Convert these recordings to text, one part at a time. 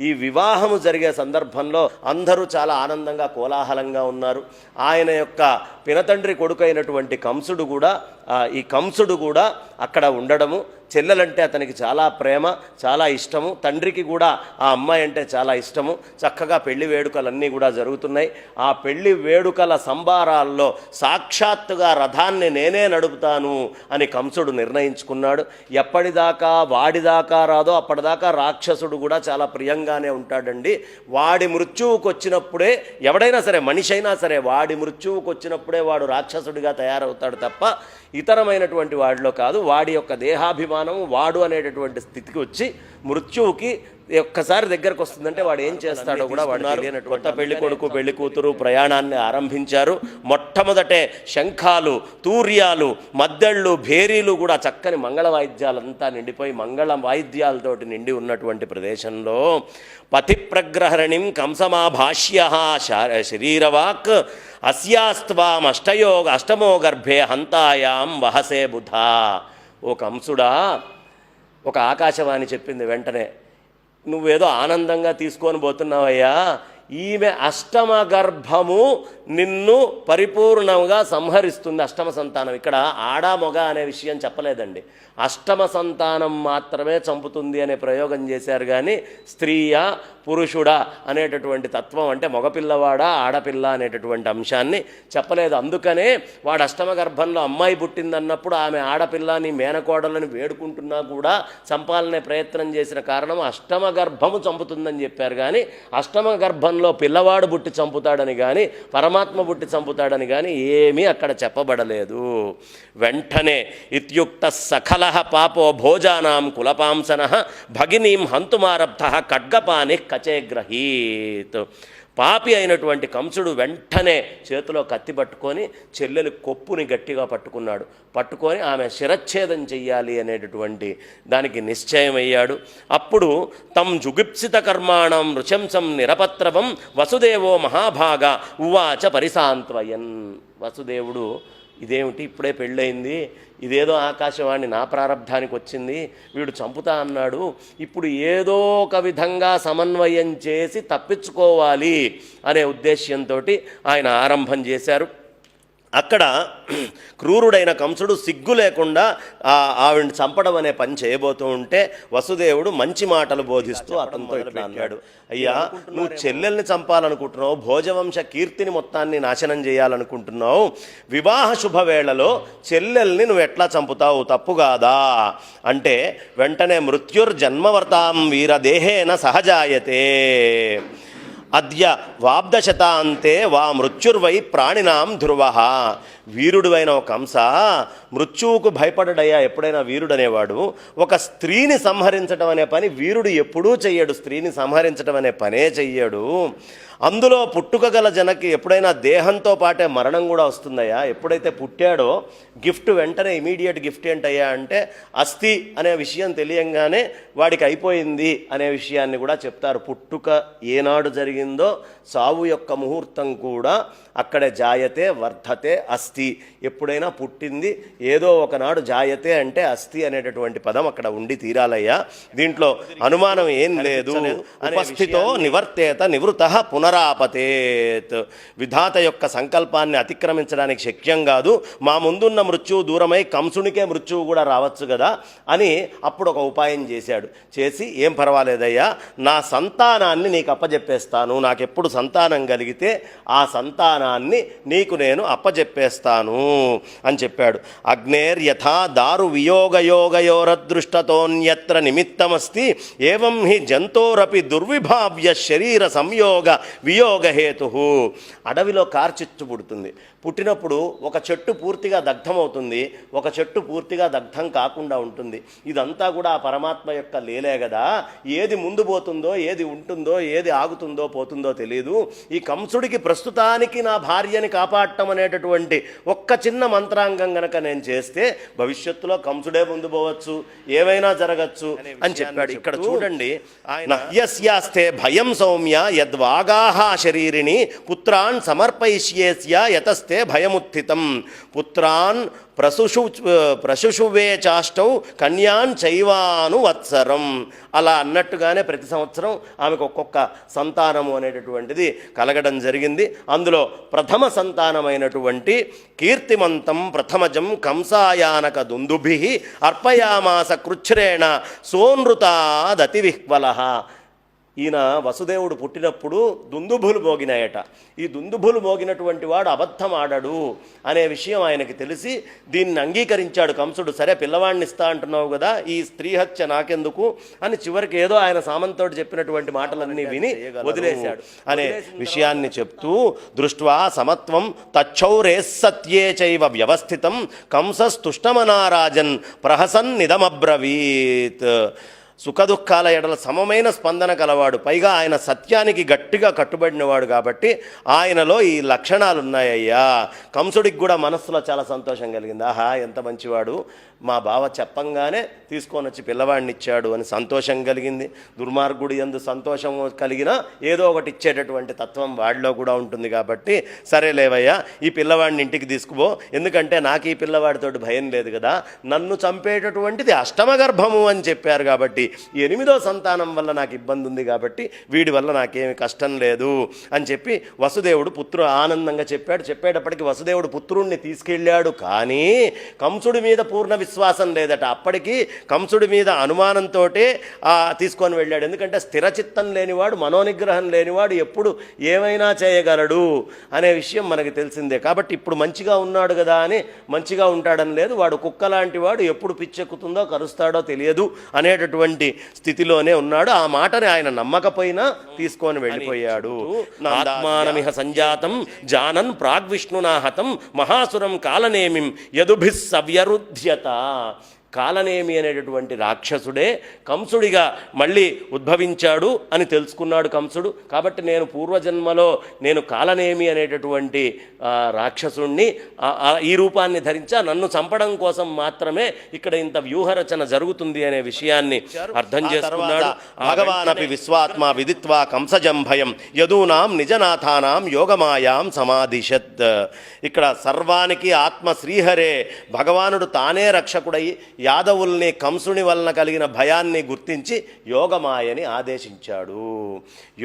ఈ వివాహము జరిగే సందర్భంలో అందరూ చాలా ఆనందంగా కోలాహలంగా ఉన్నారు. ఆయన యొక్క పినతండ్రి కొడుకైనటువంటి కంసుడు కూడా అక్కడ ఉండడము, చెల్లెలంటే అతనికి చాలా ప్రేమ, చాలా ఇష్టము, తండ్రికి కూడా ఆ అమ్మాయి అంటే చాలా ఇష్టము. చక్కగా పెళ్లి వేడుకలన్నీ కూడా జరుగుతున్నాయి. ఆ పెళ్లి వేడుకల సంబారాల్లో సాక్షాత్తుగా రథాన్ని నేనే నడుపుతాను అని కంసుడు నిర్ణయించుకున్నాడు. ఎప్పటిదాకా వాడిదాకా రాదో అప్పటిదాకా రాక్షసుడు కూడా చాలా ప్రియంగానే ఉంటాడండి. వాడి మృత్యువుకు వచ్చినప్పుడే, ఎవడైనా సరే మనిషి అయినా సరే వాడి మృత్యువుకు వచ్చినప్పుడే వాడు రాక్షసుడిగా తయారవుతాడు తప్ప ఇతరమైనటువంటి వాడిలో కాదు. వాడి యొక్క దేహాభిమానం వాడు అనేటటువంటి స్థితికి వచ్చి మృత్యువుకి ఒక్కసారి దగ్గరకు వస్తుందంటే వాడు ఏం చేస్తాడో కూడా వాడు తెలియనటువంటి కొత్త పెళ్లి కొడుకు పెళ్లి కూతురు ప్రయాణాన్ని ఆరంభించారు. మొట్టమొదటే శంఖాలు, తూర్యాలు, మద్దళ్ళు, భేరీలు కూడా చక్కని మంగళ వాయిద్యాలంతా నిండిపోయి మంగళ వాయిద్యాలతోటి నిండి ఉన్నటువంటి ప్రదేశంలో పతిప్రగ్రహణిం కంసమాభాష్య శరీరవాక్ అస్యాస్త్వామష్టమో గర్భే హంతాయాం వహసే బుధా. ఓ కంసుడా, ఒక ఆకాశవాణి చెప్పింది వెంటనే, నువ్వేదో ఆనందంగా తీసుకొని పోతున్నావయ్యా, ఈమె అష్టమ గర్భము నిన్ను పరిపూర్ణంగా సంహరిస్తుంది. అష్టమ సంతానం, ఇక్కడ ఆడ మొగ అనే విషయం చెప్పలేదండి, అష్టమ సంతానం మాత్రమే చంపుతుంది అనే ప్రయోగం చేశారు. కానీ స్త్రీయా పురుషుడా అనేటటువంటి తత్వం, అంటే మగపిల్లవాడా ఆడపిల్ల అనేటటువంటి అంశాన్ని చెప్పలేదు. అందుకనే వాడు అష్టమ గర్భంలో అమ్మాయి పుట్టిందన్నప్పుడు ఆమె ఆడపిల్లని మేనకోడలని వేడుకుంటున్నా కూడా చంపాలనే ప్రయత్నం చేసిన కారణం అష్టమ గర్భము చంపుతుందని చెప్పారు. కానీ అష్టమ గర్భంలో పిల్లవాడు పుట్టి చంపుతాడని కానీ పరమాత్మ పుట్టి చంపుతాడని కానీ ఏమీ అక్కడ చెప్పబడలేదు. వెంటనే ఇత్యుక్త సకల పాపో భోజానాం కులపాంసన భగినీం హంతుమారబ్ధ ఖడ్గపాని కచేగ్రహీత్. పాపి అయినటువంటి కంసుడు వెంటనే చేతిలో కత్తి పట్టుకొని చెల్లెలి కొప్పుని గట్టిగా పట్టుకొని ఆమె శిరచ్ఛేదం చెయ్యాలి అనేటటువంటి దానికి నిశ్చయమయ్యాడు. అప్పుడు తం జుగుప్సిత కర్మాణం నృశంసం నిరపత్రవం వసుదేవో మహాభాగ ఉవాచ పరిసాంత్వయన్. వసుదేవుడు, ఇదేమిటి ఇప్పుడే పెళ్ళయింది, ఇదేదో ఆకాశవాణి నా ప్రారంధానికి వచ్చింది, వీడు చంపుతా అన్నాడు, ఇప్పుడు ఏదో ఒక విధంగా సమన్వయం చేసి తప్పించుకోవాలి అనే ఉద్దేశ్యంతో ఆయన ఆరంభం చేశారు. అక్కడ క్రూరుడైన కంసుడు సిగ్గు లేకుండా ఆవిడ్ని చంపడం అనే పని చేయబోతూ ఉంటే వసుదేవుడు మంచి మాటలు బోధిస్తూ అతనితో ఇట్లా అన్నాడు, అయ్యా, నువ్వు చెల్లెల్ని చంపాలనుకుంటున్నావు, భోజవంశ కీర్తిని మొత్తాన్ని నాశనం చేయాలనుకుంటున్నావు, వివాహ శుభవేళలో చెల్లెల్ని నువ్వు ఎట్లా చంపుతావు, తప్పు కాదా అంటే వెంటనే మృత్యుర్జన్మవర్తాం వీరదేహేన సహజాయతే అద్య వాబ్దశతాంతే వా మృత్యుర్వై ప్రాణినాం ధ్రువ. వీరుడువైన ఒక కంస మృత్యువుకు భయపడడయ్యా. ఎప్పుడైనా వీరుడు అనేవాడు ఒక స్త్రీని సంహరించడం అనే పని వీరుడు ఎప్పుడూ చెయ్యడు, స్త్రీని సంహరించడం అనే పనే చెయ్యడు. అందులో పుట్టుక గల జనకి ఎప్పుడైనా దేహంతో పాటే మరణం కూడా వస్తుందయ్యా. ఎప్పుడైతే పుట్టాడో గిఫ్ట్ వెంటనే ఇమీడియట్ గిఫ్ట్ ఏంటయ్యా అంటే అస్థి అనే విషయం తెలియంగానే వాడికి అయిపోయింది అనే విషయాన్ని కూడా చెప్తారు. పుట్టుక ఏనాడు జరిగిందో సావు యొక్క ముహూర్తం కూడా అక్కడే జాయతే వర్ధతే అస్థి. ఎప్పుడైనా పుట్టింది ఏదో ఒకనాడు జాయతే అంటే అస్థి అనేటటువంటి పదం అక్కడ ఉండి తీరాలయ్యా. దీంట్లో అనుమానం ఏం లేదు. ఉపస్థితో నివర్తేత నివృతః పునరాపతేత్. విధాత యొక్క సంకల్పాన్ని అతిక్రమించడానికి శక్యం కాదు. మా ముందున్న మృత్యువు దూరమై కంసునికే మృత్యువు కూడా రావచ్చు కదా అని అప్పుడు ఒక ఉపాయం చేశాడు. చేసి ఏం పర్వాలేదయ్యా, నా సంతానాన్ని నీకు అప్పజెప్పేస్తాను, నాకెప్పుడు సంతానం కలిగితే ఆ సంతానాన్ని నీకు నేను అప్పజెప్పేస్తాను అని చెప్పాడు. అగ్నేర్యథా దారు వియోగయోగయోరదృష్టతోన్యత్ర నిమిత్తమస్తి ఏవం హి జంతోరపి దుర్విభావ్య శరీర సంయోగ వియోగహేతు. అడవిలో కార్చిచ్చు పుడుతుంది. పుట్టినప్పుడు ఒక చెట్టు పూర్తిగా దగ్ధమవుతుంది, ఒక చెట్టు పూర్తిగా దగ్ధం కాకుండా ఉంటుంది. ఇదంతా కూడా ఆ పరమాత్మ యొక్క లీలే కదా. ఏది ముందు పోతుందో, ఏది ఉంటుందో, ఏది ఆగుతుందో పోతుందో తెలియదు. ఈ కంసుడికి ప్రస్తుతానికి నా భార్యని కాపాడటం అనేటటువంటి ఒక్క చిన్న మంత్రాంగం గనక నేను చేస్తే భవిష్యత్తులో కంసుడే ముందు పోవచ్చు, ఏమైనా జరగచ్చు అని చెప్పాడు. ఇక్కడ చూడండి, నహ్యస్యాస్తే భయం సౌమ్య యద్వాగాః శరీరిణి పుత్రాన్ సమర్పయిష్యేస్య యతస్తే భయముత్థితం పుత్రాన్ ప్రశుషువే చాష్టౌ కన్యాన్ చైవాను వత్సరం. అలా అన్నట్టుగానే ప్రతి సంవత్సరం ఆమెకు ఒక్కొక్క సంతానము అనేటటువంటిది కలగడం జరిగింది. అందులో ప్రథమ సంతానమైనటువంటి కీర్తిమంతం ప్రథమజం కంసాయానక దుందుభి అర్పయామాస కృచ్ఛ్రేణ సోనృతాదతివిహ్వల. ఈయన వసుదేవుడు పుట్టినప్పుడు దుందుభులు మోగినాయట. ఈ దుందుభులు మోగినటువంటి వాడు అబద్ధం ఆడడు అనే విషయం ఆయనకి తెలిసి దీన్ని అంగీకరించాడు కంసుడు. సరే పిల్లవాడిని ఇస్తా అంటున్నావు కదా, ఈ స్త్రీ హత్య నాకెందుకు అని చివరికి ఏదో ఆయన సామంతోడు చెప్పినటువంటి మాటలన్నీ విని వదిలేశాడు అనే విషయాన్ని చెప్తూ దృష్ట్వా సమత్వం తచ్చౌరేస్సత్యే చైవ వ్యవస్థితం కంసస్తుష్టమనారాజన్ ప్రహసన్నిదమబ్రవీత్. సుఖదుఖాల ఎడల సమమైన స్పందన కలవాడు, పైగా ఆయన సత్యానికి గట్టిగా కట్టుబడినవాడు కాబట్టి ఆయనలో ఈ లక్షణాలు ఉన్నాయ్యా. కంసుడికి కూడా మనస్సులో చాలా సంతోషం కలిగింది. ఆహా ఎంత మంచివాడు, మా బావ చెప్పంగానే తీసుకొని వచ్చి పిల్లవాడిని ఇచ్చాడు అని సంతోషం కలిగింది. దుర్మార్గుడు యందు సంతోషం కలిగినా ఏదో ఒకటి ఇచ్చేటటువంటి తత్వం వాడిలో కూడా ఉంటుంది కాబట్టి సరేలేవయ్యా ఈ పిల్లవాడిని ఇంటికి తీసుకుపో, ఎందుకంటే నాకు ఈ పిల్లవాడితోటి భయం లేదు కదా, నన్ను చంపేటటువంటిది అష్టమ గర్భము అని చెప్పారు కాబట్టి 8వ సంతానం వల్ల నాకు ఇబ్బంది ఉంది కాబట్టి వీడి వల్ల నాకేమి కష్టం లేదు అని చెప్పి వసుదేవుడు ఆనందంగా చెప్పేటప్పటికి వసుదేవుడు పుత్రుణ్ణి తీసుకెళ్ళాడు. కానీ కంసుడి మీద పూర్ణ విశ్వాసం లేదట. అప్పటికి కంసుడి మీద అనుమానంతో తీసుకొని వెళ్ళాడు. ఎందుకంటే స్థిరచిత్తం లేనివాడు, మనోనిగ్రహం లేనివాడు ఎప్పుడు ఏమైనా చేయగలడు అనే విషయం మనకి తెలిసిందే. కాబట్టి ఇప్పుడు మంచిగా ఉన్నాడు కదా అని మంచిగా ఉంటాడని లేదు, వాడు కుక్క లాంటి వాడు, ఎప్పుడు పిచ్చెక్కుతుందో కరుస్తాడో తెలియదు అనేటటువంటి స్థితిలోనే ఉన్నాడు. ఆ మాటని ఆయన నమ్మకపోయినా తీసుకొని వెళ్ళిపోయాడు. ఆత్మానమిహ సంజాతం జానన్ ప్రాగ్విష్ణునాహతం మహాసురం కాలనేమిం యదుభిస్ సవ్యరుధ్యత. కాలనేమి అనేటటువంటి రాక్షసుడే కంసుడిగా మళ్ళీ ఉద్భవించాడు అని తెలుసుకున్నాడు కంసుడు. కాబట్టి నేను పూర్వజన్మలో నేను కాలనేమి అనేటటువంటి రాక్షసుణ్ణి ఈ రూపాన్ని ధరించా, నన్ను చంపడం కోసం మాత్రమే ఇక్కడ ఇంత వ్యూహరచన జరుగుతుంది అనే విషయాన్ని అర్థం చేసుకున్నాడు. భగవానపి విశ్వాత్మ విదిత్వా కంసజం భయం యదూనాం నిజనాథానాం యోగమాయాం సమాదిశత్. ఇక్కడ సర్వానికి ఆత్మ శ్రీహరే, భగవానుడు తానే రక్షకుడై యాదవుల్ని కంసుని వలన కలిగిన భయాన్ని గుర్తించి యోగమాయని ఆదేశించాడు.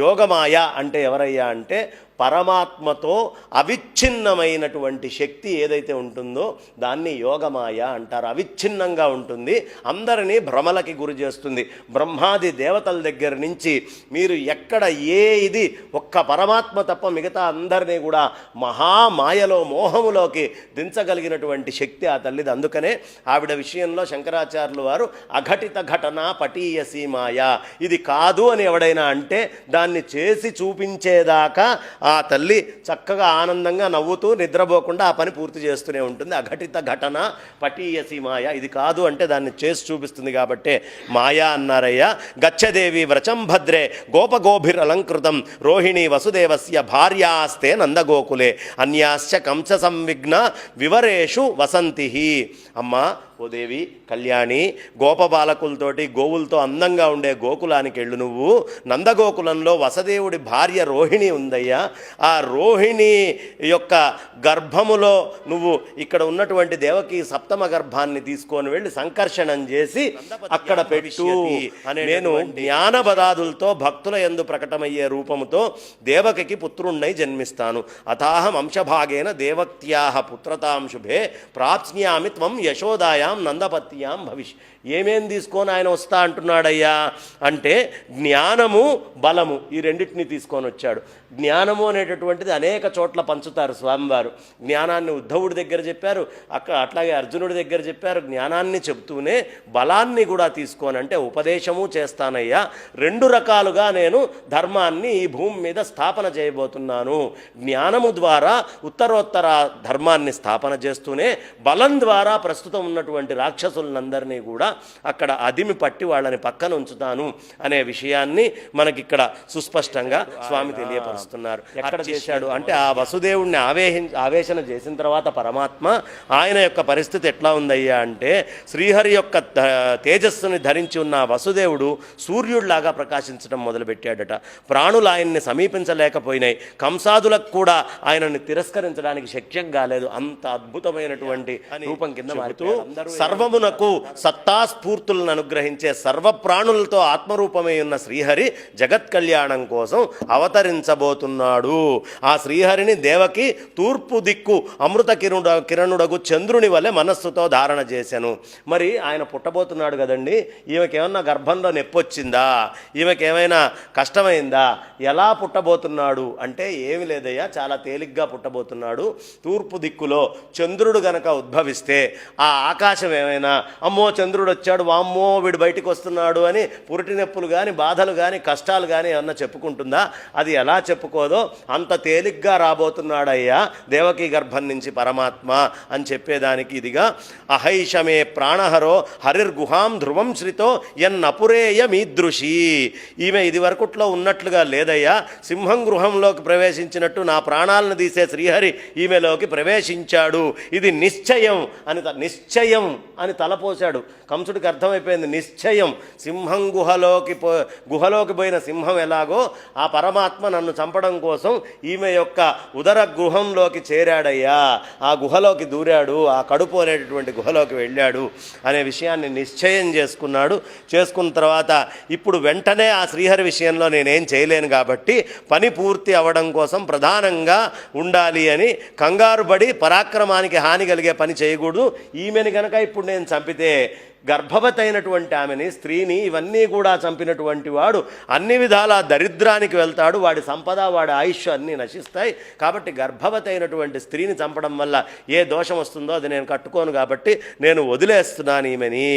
యోగమాయ అంటే ఎవరయ్యా అంటే పరమాత్మతో అవిచ్ఛిన్నమైనటువంటి శక్తి ఏదైతే ఉంటుందో దాన్ని యోగమాయ అంటారు. అవిచ్ఛిన్నంగా ఉంటుంది, అందరినీ భ్రమలకి గురి చేస్తుంది. బ్రహ్మాది దేవతల దగ్గర నుంచి మీరు ఎక్కడ ఇది ఒక్క పరమాత్మ తప్ప మిగతా అందరినీ కూడా మహామాయలో మోహములోకి దించగలిగినటువంటి శక్తి ఆ తల్లిది. అందుకనే ఆవిడ విషయంలో శంకరాచార్యులు వారు అఘటిత ఘటన పటీయసి మాయ, ఇది కాదు అని ఎవడైనా అంటే దాన్ని చేసి చూపించేదాకా ఆ తల్లి చక్కగా ఆనందంగా నవ్వుతూ నిద్రపోకుండా ఆ పని పూర్తి చేస్తూనే ఉంటుంది. అఘటిత ఘటన పటీయసి మాయ, ఇది కాదు అంటే దాన్ని చేసి చూపిస్తుంది కాబట్టే మాయా అన్నారయ్యా. గచ్చదేవి వ్రచం భద్రే గోపగోభిరలంకృతం రోహిణి వసుదేవస్య భార్యాస్తే నందగోకులే అన్యాశ్చ కంస సంవిఘ్న వివరేషు వసంతి. అమ్మా ఓ దేవి కళ్యాణి, గోపబాలకులతోటి గోవులతో అందంగా ఉండే గోకులానికి వెళ్ళు. నువ్వు నందగోకులంలో వసుదేవుడి భార్య రోహిణి ఉందయ్యా, ఆ రోహిణి యొక్క గర్భములో నువ్వు ఇక్కడ ఉన్నటువంటి దేవకి సప్తమ గర్భాన్ని తీసుకొని వెళ్ళి సంకర్షణం చేసి అక్కడ పెట్టు. నేను జ్ఞానబదాదులతో భక్తుల యందు ప్రకటమయ్యే రూపముతో దేవకికి పుత్రుణ్ణై జన్మిస్తాను. అతాహం అంశభాగేన దేవక్త్యాహ పుత్రతాం శుభే ప్రాప్స్యామి త్వం యశోదాయాం నందపత్యాం భవిష్. ఏమేం తీసుకొని ఆయన వస్తా అంటున్నాడయ్యా అంటే జ్ఞానము బలము ఈ రెండింటిని తీసుకొని వచ్చాడు. జ్ఞానము అనేటటువంటిది అనేక చోట్ల పంచుతారు స్వామివారు. జ్ఞానాన్ని ఉద్ధవుడి దగ్గర చెప్పారు, అట్లాగే అర్జునుడి దగ్గర చెప్పారు. జ్ఞానాన్ని చెబుతూనే బలాన్ని కూడా తీసుకొని అంటే ఉపదేశము చేస్తానయ్యా, 2 రకాలుగా నేను ధర్మాన్ని ఈ భూమి మీద స్థాపన చేయబోతున్నాను. జ్ఞానము ద్వారా ఉత్తరోత్తర ధర్మాన్ని స్థాపన చేస్తూనే బలం ద్వారా ప్రస్తుతం ఉన్నటువంటి రాక్షసులందరినీ కూడా అక్కడ అదిమి పట్టి వాళ్ళని పక్కన ఉంచుతాను అనే విషయాన్ని మనకిక్కడ సుస్పష్టంగా స్వామి తెలియపరుస్తున్నారు. ఎక్కడ చేశాడు అంటే ఆ వసుదేవుణ్ణి ఆవేశన చేసిన తర్వాత పరమాత్మ ఆయన యొక్క పరిస్థితి ఎట్లా ఉందయ్యా అంటే శ్రీహరి యొక్క తేజస్సుని ధరించి ఉన్న వసుదేవుడు సూర్యుడిలాగా ప్రకాశించడం మొదలుపెట్టాడట. ప్రాణులు ఆయన్ని సమీపించలేకపోయినాయి, కంసాదులకు కూడా ఆయనని తిరస్కరించడానికి శక్యం కాలేదు. అంత అద్భుతమైనటువంటి రూపం కింద మారుతూ సర్వమునకు సత్తాస్ఫూర్తులను అనుగ్రహించే సర్వప్రాణులతో ఆత్మరూపమై ఉన్న శ్రీహరి జగత్ కళ్యాణం కోసం అవతరించబోతున్నాడు. ఆ శ్రీహరిని దేవకి తూర్పు దిక్కు అమృత కిరణుడగు చంద్రుని వలె మనస్సుతో ధారణ చేశాను. మరి ఆయన పుట్టబోతున్నాడు కదండి, ఈమెకేమన్నా గర్భంలో నొప్పొచ్చిందా, ఈమెకేమైనా కష్టమైందా, ఎలా పుట్టబోతున్నాడు అంటే ఏమి లేదయ్యా, చాలా తేలిగ్గా పుట్టబోతున్నాడు. తూర్పు దిక్కులో చంద్రుడు గనక ఉద్భవిస్తే ఆ ఆకాశం ఏమైనా అమ్మో చంద్రుడు వచ్చాడు, వామ్మో వీడు బయటికి వస్తున్నాడు అని పురిటి నొప్పులు కానీ బాధలు కానీ కష్టాలు కానీ ఏమన్నా చెప్పుకుంటుందా? అది ఎలా చెప్పుకోదో అంత తేలిగ్గా రాబోతున్నాడయ్యా దేవకీ గర్భం నుంచి పరమాత్మ అని చెప్పేదానికి ఇదిగా అహైషమే ప్రాణహరో హరిర్గుహాం ధ్రువం శ్రితో ఎన్నపురేయ మీదృషి. ఈమె ఇది వరకుట్లో ఉన్నట్లుగా లేదయ్యా, సింహం గృహంలోకి ప్రవేశించినట్టు నా ప్రాణాలను తీసే శ్రీహరి ఈమెలోకి ప్రవేశించాడు. ఇది నిశ్చయం అని తలపోశాడు. కంసుడికి అర్థమైపోయింది నిశ్చయం. సింహం గుహలోకి పోయిన సింహం ఎలాగో ఆ పరమాత్మ నన్ను చంపడం కోసం ఈమె యొక్క ఉదర గృహంలోకి చేరాడయ్యా, ఆ గుహలోకి దూరాడు, ఆ కడుపు అనేటటువంటి గుహలోకి వెళ్ళాడు అనే విషయాన్ని నిశ్చయం చేసుకున్నాడు. చేసుకున్న తర్వాత ఇప్పుడు వెంటనే ఆ శ్రీహరి విషయంలో నేనేం చేయలేను కాబట్టి పని పూర్తి అవ్వడం కోసం ప్రధానంగా ఉండాలి అని కంగారు పడి పరాక్రమానికి హాని కలిగే పని చేయకూడదు. ఈమెని కనుక ఇప్పుడు నేను చంపితే గర్భవతి అయినటువంటి ఆమెని, స్త్రీని, ఇవన్నీ కూడా చంపినటువంటి వాడు అన్ని విధాల దరిద్రానికి వెళ్తాడు, వాడి సంపద వాడి ఆయుష్ అన్నీ నశిస్తాయి. కాబట్టి గర్భవతి అయినటువంటి స్త్రీని చంపడం వల్ల ఏ దోషం వస్తుందో అది నేను కట్టుకోను కాబట్టి నేను వదిలేస్తున్నాను ఈమెని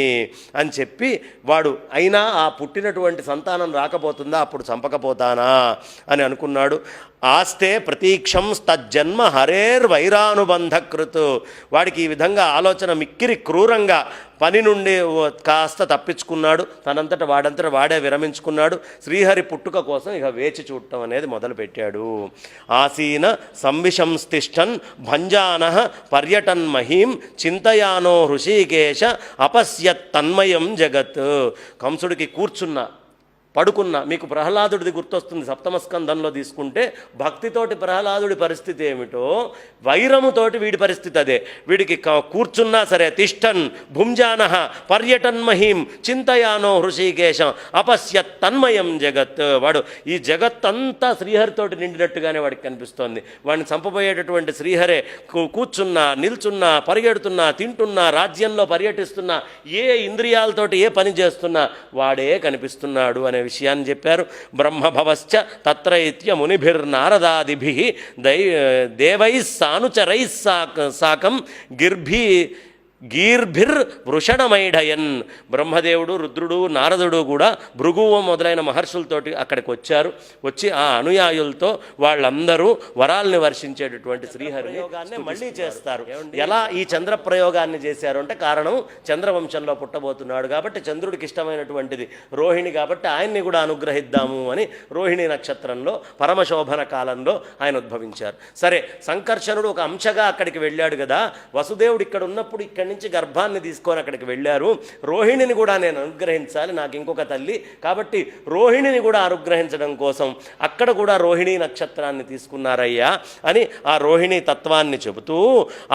అని చెప్పి వాడు అయినా ఆ పుట్టినటువంటి సంతానం రాకపోతుందా అప్పుడు చంపకపోతానా అని అనుకున్నాడు. ఆస్తే ప్రతీక్షం తజ్జన్మ హరేర్వైరానుబంధకృత్. వాడికి ఈ విధంగా ఆలోచన మిక్కిరి క్రూరంగా పని నుండి కాస్త తప్పించుకున్నాడు, తనంతట వాడే విరమించుకున్నాడు. శ్రీహరి పుట్టుక కోసం ఇక వేచి చూడటం అనేది మొదలుపెట్టాడు. ఆసీన సంవిశంస్తిష్టన్ భంజాన పర్యటన్ మహీం చింతయానో హృషీకేశ అపశ్యత్ తన్మయం జగత్. కంసుడికి పడుకున్న మీకు ప్రహ్లాదుడిది గుర్తొస్తుంది. సప్తమ స్కంధంలో తీసుకుంటే భక్తితోటి ప్రహ్లాదుడి పరిస్థితి ఏమిటో వైరముతోటి వీడి పరిస్థితి అదే. వీడికి కూర్చున్నా సరే తిష్టన్ భుంజాన పర్యటన్ మహీం చింతయానో హృషీకేశం అపశ్యత్ తన్మయం జగత్. వాడు ఈ జగత్తంతా శ్రీహరితోటి నిండినట్టుగానే వాడికి కనిపిస్తోంది. వాడిని చంపబోయేటటువంటి శ్రీహరే కూర్చున్నా, నిల్చున్నా, పరిగెడుతున్నా, తింటున్నా, రాజ్యంలో పర్యటిస్తున్నా, ఏ ఇంద్రియాలతోటి ఏ పని చేస్తున్నా వాడే కనిపిస్తున్నాడు అనే విషయాన్ని చెప్పారు. బ్రహ్మభవశ్చ తత్ర ఇత్య మునిభిర్నారదాదిభిః దేవైః సానుచరైః సాకం గీర్భిర్ వృషణమైఢయన్. బ్రహ్మదేవుడు, రుద్రుడు, నారదుడు కూడా భృగువు మొదలైన మహర్షులతోటి అక్కడికి వచ్చి ఆ అనుయాయులతో వాళ్ళందరూ వరాల్ని వర్షించేటటువంటి శ్రీహరిని మళ్ళీ చేస్తారు. ఎలా ఈ చంద్ర ప్రయోగాన్ని చేశారు అంటే కారణం చంద్రవంశంలో పుట్టబోతున్నాడు కాబట్టి చంద్రుడికి ఇష్టమైనటువంటిది రోహిణి కాబట్టి ఆయన్ని కూడా అనుగ్రహిద్దాము అని రోహిణి నక్షత్రంలో పరమశోభన కాలంలో ఆయన ఉద్భవించారు. సరే, సంకర్షణుడు ఒక అంశగా అక్కడికి వెళ్ళాడు కదా, వసుదేవుడు ఇక్కడ ఉన్నప్పుడు ఇక్కడి నుంచి గర్భాన్ని తీసుకొని అక్కడికి వెళ్ళారు. రోహిణిని కూడా నేను అనుగ్రహించాలి, నాకు ఇంకొక తల్లి కాబట్టి రోహిణిని కూడా అనుగ్రహించడం కోసం అక్కడ కూడా రోహిణీ నక్షత్రాన్ని తీసుకున్నారయ్యా అని ఆ రోహిణీ తత్వాన్ని చెబుతూ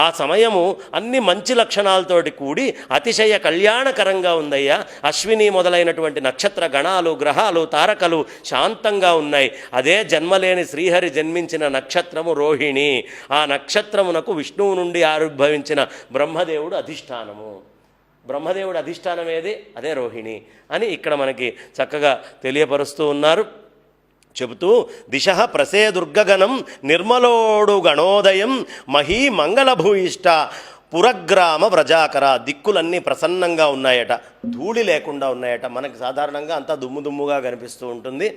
ఆ సమయము అన్ని మంచి లక్షణాలతోటి కూడి అతిశయ కళ్యాణకరంగా ఉందయ్యా. అశ్విని మొదలైనటువంటి నక్షత్ర గణాలు, గ్రహాలు, తారకలు శాంతంగా ఉన్నాయి. అదే జన్మలేని శ్రీహరి జన్మించిన నక్షత్రము రోహిణి. ఆ నక్షత్రమునకు విష్ణువు నుండి ఆవిర్భవించిన బ్రహ్మదేవుడు అధిష్టానము. బ్రహ్మదేవుడు అధిష్టానం ఏది? అదే రోహిణి అని ఇక్కడ మనకి చక్కగా తెలియపరుస్తూ ఉన్నారు. చెబుతూ దిశ ప్రసేదుర్గగణం నిర్మలోడు గణోదయం మహీ మంగళభూయిష్ట పురగ్రామ వ్రజాకర, దిక్కులన్నీ ప్రసన్నంగా ఉన్నాయట, ధూళి లేకుండా ఉన్నాయట. మనకి సాధారణంగా అంతా దుమ్ము దుమ్ముగా కనిపిస్తూ ఉంటుంది.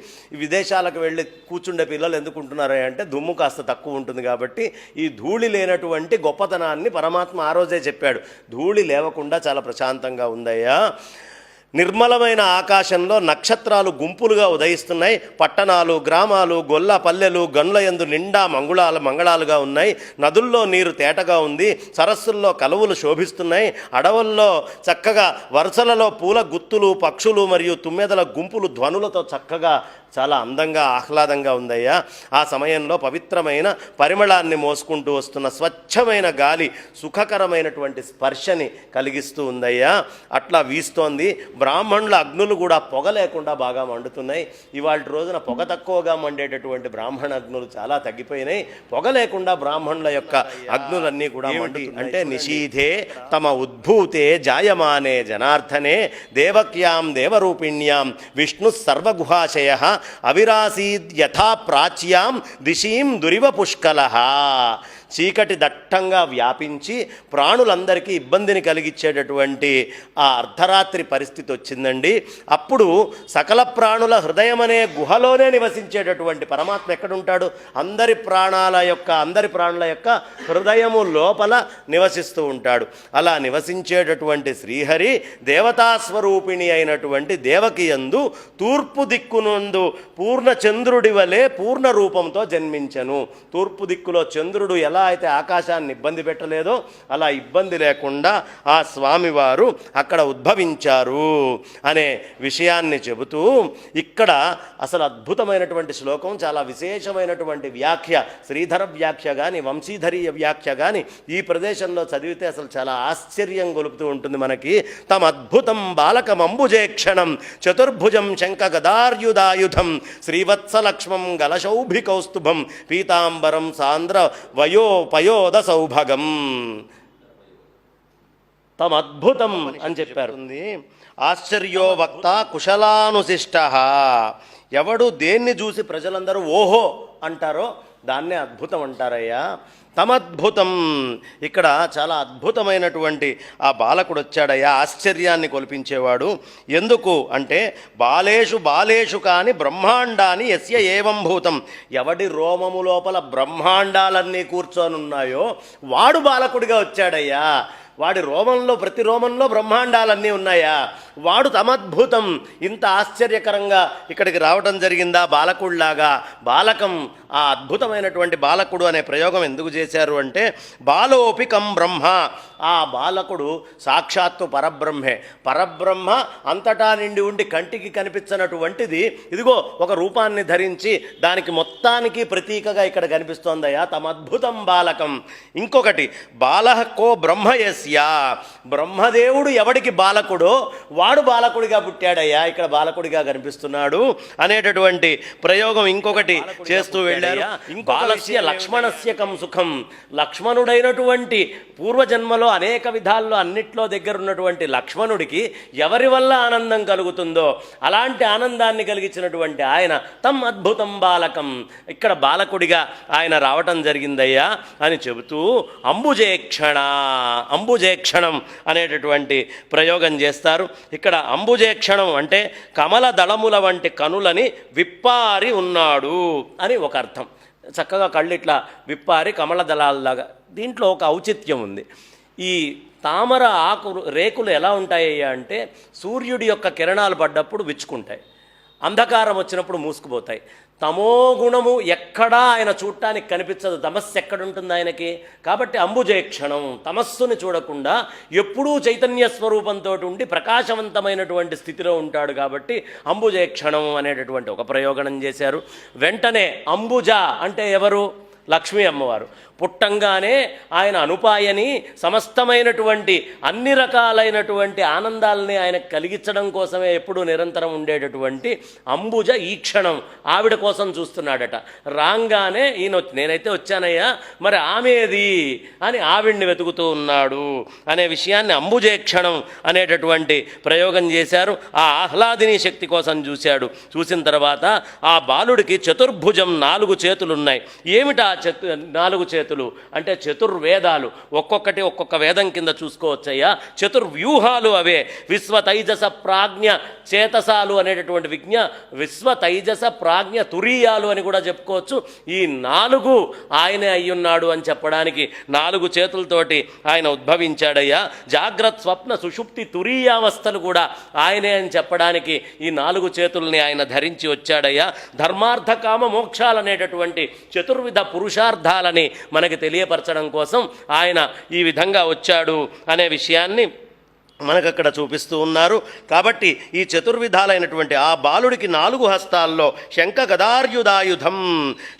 విదేశాలకు వెళ్ళి కూర్చుండే పిల్లలు ఎందుకుంటున్నారు అంటే దుమ్ము కాస్త తక్కువ ఉంటుంది కాబట్టి. ఈ ధూళి లేనటువంటి గొప్పతనాన్ని పరమాత్మ ఆ రోజే చెప్పాడు. ధూళి లేవకుండా చాలా ప్రశాంతంగా ఉందయ్యా. నిర్మలమైన ఆకాశంలో నక్షత్రాలు గుంపులుగా ఉదయిస్తున్నాయి. పట్టణాలు, గ్రామాలు, గొల్ల పల్లెలు గనులయందు నిండా మంగళాలుగా ఉన్నాయి. నదుల్లో నీరు తేటగా ఉంది. సరస్సుల్లో కలువలు శోభిస్తున్నాయి. అడవుల్లో చక్కగా వరుసలలో పూల గుత్తులు, పక్షులు మరియు తుమ్మెదల గుంపులు ధ్వనులతో చక్కగా చాలా అందంగా ఆహ్లాదంగా ఉందయ్యా. ఆ సమయంలో పవిత్రమైన పరిమళాన్ని మోసుకుంటూ వస్తున్న స్వచ్ఛమైన గాలి సుఖకరమైనటువంటి స్పర్శని కలిగిస్తూ ఉందయ్యా. అట్లా వీస్తోంది. బ్రాహ్మణుల అగ్నులు కూడా పొగ లేకుండా బాగా మండుతున్నాయి. ఇవాళ రోజున పొగ తక్కువగా మండేటటువంటి బ్రాహ్మణ అగ్నులు చాలా తగ్గిపోయినాయి. పొగ లేకుండా బ్రాహ్మణుల యొక్క అగ్నులన్నీ కూడా అంటే నిషీధే తమ ఉద్భూతే జాయమానే జనార్దనే దేవక్యాం దేవరూపిణ్యాం విష్ణు సర్వగుహాశయ అవిరాసీద్ యథా ప్రాచ్యాం దిశీం దురివ పుష్కలః. చీకటి దట్టంగా వ్యాపించి ప్రాణులందరికీ ఇబ్బందిని కలిగించేటటువంటి ఆ అర్ధరాత్రి పరిస్థితి వచ్చిందండి. అప్పుడు సకల ప్రాణుల హృదయం అనే గుహలోనే నివసించేటటువంటి పరమాత్మ ఎక్కడుంటాడు? అందరి ప్రాణుల యొక్క హృదయము లోపల నివసిస్తూ ఉంటాడు. అలా నివసించేటటువంటి శ్రీహరి దేవతాస్వరూపిణి అయినటువంటి దేవకి యందు తూర్పు దిక్కునందు పూర్ణ చంద్రుడి వలె పూర్ణ రూపంతో జన్మించెను. తూర్పు దిక్కులో చంద్రుడు ఎలా అయితే ఆకాశాన్ని ఇబ్బంది పెట్టలేదో అలా ఇబ్బంది లేకుండా ఆ స్వామివారు అక్కడ ఉద్భవించారు అనే విషయాన్ని చెబుతూ ఇక్కడ అసలు అద్భుతమైనటువంటి శ్లోకం, చాలా విశేషమైనటువంటి వ్యాఖ్య, శ్రీధర వ్యాఖ్య కానీ వంశీధరీయ వ్యాఖ్య కానీ ఈ ప్రదేశంలో చదివితే అసలు చాలా ఆశ్చర్యం గొలుపుతూ ఉంటుంది మనకి. తమ అద్భుతం బాలకమంబుజేక్షణం చతుర్భుజం శంఖ గదార్యుధాయుధం శ్రీవత్సలక్ష్మం గలశౌభికౌస్తుభం పీతాంబరం సాంద్ర పయోద సౌభగం. తమద్భుతం అని చెప్పారు. ఆశ్చర్యో వక్త కుశలానుశిష్ట. ఎవడు దేన్ని చూసి ప్రజలందరూ ఓహో అంటారో దాన్నే అద్భుతం అంటారయ్యా. తమద్భుతం. ఇక్కడ చాలా అద్భుతమైనటువంటి ఆ బాలకుడు వచ్చాడయ్యా, ఆశ్చర్యాన్ని కొల్పించేవాడు. ఎందుకు అంటే బాలేషు కాని బ్రహ్మాండాన్ని యస్య ఏవం భూతం. ఎవడి రోమము లోపల బ్రహ్మాండాలన్నీ కూర్చొనున్నాయో వాడు బాలకుడిగా వచ్చాడయ్యా. వాడి రోమంలో, ప్రతి రోమంలో బ్రహ్మాండాలన్నీ ఉన్నాయా? వాడు తమద్భుతం. ఇంత ఆశ్చర్యకరంగా ఇక్కడికి రావడం జరిగిందా బాలకుడిలాగా? బాలకం, ఆ అద్భుతమైనటువంటి బాలకుడు అనే ప్రయోగం ఎందుకు చేశారు అంటే బాలోపి కం బ్రహ్మ. ఆ బాలకుడు సాక్షాత్తు పరబ్రహ్మే. పరబ్రహ్మ అంతటా నిండి ఉండి కంటికి కనిపించినటువంటిది ఇదిగో ఒక రూపాన్ని ధరించి దానికి మొత్తానికి ప్రతీకగా ఇక్కడ కనిపిస్తోందయ్యా. తమద్భుతం బాలకం. ఇంకొకటి బాలః కో బ్రహ్మయస్య. బ్రహ్మదేవుడు ఎవడికి బాలకుడో వాడు బాలకుడిగా పుట్టాడయ్యా, ఇక్కడ బాలకుడిగా కనిపిస్తున్నాడు అనేటటువంటి ప్రయోగం ఇంకొకటి చేస్తూ వెళ్ళారు. బాలస్య లక్ష్మణస్య కం సుఖం. లక్ష్మణుడైనటువంటి పూర్వజన్మలో అనేక విధాల్లో అన్నిట్లో దగ్గరున్నటువంటి లక్ష్మణుడికి ఎవరి వల్ల ఆనందం కలుగుతుందో అలాంటి ఆనందాన్ని కలిగించినటువంటి ఆయన తమ్ అద్భుతం బాలకం. ఇక్కడ బాలకుడిగా ఆయన రావటం జరిగిందయ్యా అని చెబుతూ అంబుజేక్షణం అనేటటువంటి ప్రయోగం చేస్తారు. ఇక్కడ అంబుజేక్షణం అంటే కమల దళముల వంటి కనులని విప్పారి ఉన్నాడు అని ఒక అర్థం. చక్కగా కళ్ళు ఇట్లా విప్పారి కమల దళాలలాగా. దీంట్లో ఒక ఔచిత్యం ఉంది. ఈ తామర ఆకు రేకులు ఎలా ఉంటాయ్యా అంటే సూర్యుడి యొక్క కిరణాలు పడ్డప్పుడు విచ్చుకుంటాయి, అంధకారం వచ్చినప్పుడు మూసుకుపోతాయి. తమో గుణము ఎక్కడా ఆయన చూడటానికి కనిపించదు. తమస్సు ఎక్కడుంటుంది ఆయనకి? కాబట్టి అంబుజేక్షణం, తమస్సుని చూడకుండా ఎప్పుడూ చైతన్య స్వరూపంతో ఉండి ప్రకాశవంతమైనటువంటి స్థితిలో ఉంటాడు. కాబట్టి అంబుజేక్షణం అనేటటువంటి ఒక ప్రయోగం చేశారు. వెంటనే అంబుజ అంటే ఎవరు? లక్ష్మీ అమ్మవారు. పుట్టంగానే ఆయన అనుపాయని సమస్తమైనటువంటి అన్ని రకాలైనటువంటి ఆనందాలని ఆయన కలిగించడం కోసమే ఎప్పుడూ నిరంతరం ఉండేటటువంటి అంబుజ ఈ క్షణం ఆవిడ కోసం చూస్తున్నాడట. రాంగానే ఈయన నేనైతే వచ్చానయ్యా, మరి ఆమెది అని ఆవిడ్ని వెతుకుతూ ఉన్నాడు అనే విషయాన్ని అంబుజేక్షణం అనేటటువంటి ప్రయోగం చేశారు. ఆ ఆహ్లాదిని శక్తి కోసం చూశాడు. చూసిన తర్వాత ఆ బాలుడికి చతుర్భుజం, 4 చేతులున్నాయి. ఏమిటా నాలుగు చేతులు అంటే చతుర్వేదాలు, ఒక్కొక్కటి ఒక్కొక్క వేదం కింద చూసుకోవచ్చయ్యా. చతుర్వ్యూహాలు అవే. విశ్వతైజస ప్రాజ్ఞ చేతసాలు అనేటటువంటి విశ్వతైజస ప్రాజ్ఞ తురీయాలు అని కూడా చెప్పుకోవచ్చు. ఈ నాలుగు ఆయనే అయ్యున్నాడు అని చెప్పడానికి నాలుగు చేతులతోటి ఆయన ఉద్భవించాడయ్యా. జాగ్రత్త స్వప్న సుషుప్తి తురీయావస్థలు కూడా ఆయనే అని చెప్పడానికి ఈ నాలుగు చేతుల్ని ఆయన ధరించి వచ్చాడయ్యా. ధర్మార్థ కామ మోక్షాలనేటటువంటి చతుర్విధ పురుషార్థాలని మనకి తెలియపరచడం కోసం ఆయన ఈ విధంగా వచ్చాడు అనే విషయాన్ని మనకక్కడ చూపిస్తూ ఉన్నారు. కాబట్టి ఈ చతుర్విధాలైనటువంటి ఆ బాలుడికి 4 హస్తాల్లో శంఖ గదార్యుధాయుధం,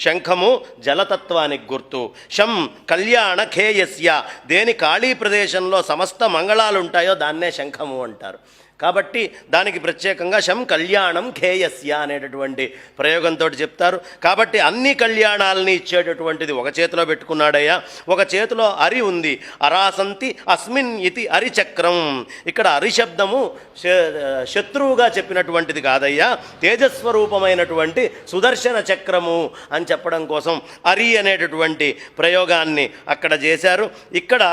శంఖము జలతత్వానికి గుర్తు. శం కళ్యాణ ఖేయస్య, దేని ఖాళీ ప్రదేశంలో సమస్త మంగళాలు ఉంటాయో దాన్నే శంఖము అంటారు. కాబట్టి దానికి ప్రత్యేకంగా శం కళ్యాణం ఖేయస్య అనేటటువంటి ప్రయోగంతో చెప్తారు. కాబట్టి అన్ని కళ్యాణాలని ఇచ్చేటటువంటిది ఒక చేతిలో పెట్టుకున్నాడయ్యా. ఒక చేతిలో అరి ఉంది. అరాసంతి అస్మిన్ ఇతి అరిచక్రం. ఇక్కడ అరిశబ్దము శత్రువుగా చెప్పినటువంటిది కాదయ్యా, తేజస్వరూపమైనటువంటి సుదర్శన చక్రము అని చెప్పడం కోసం అరి అనేటటువంటి ప్రయోగాన్ని అక్కడ చేశారు. ఇక్కడ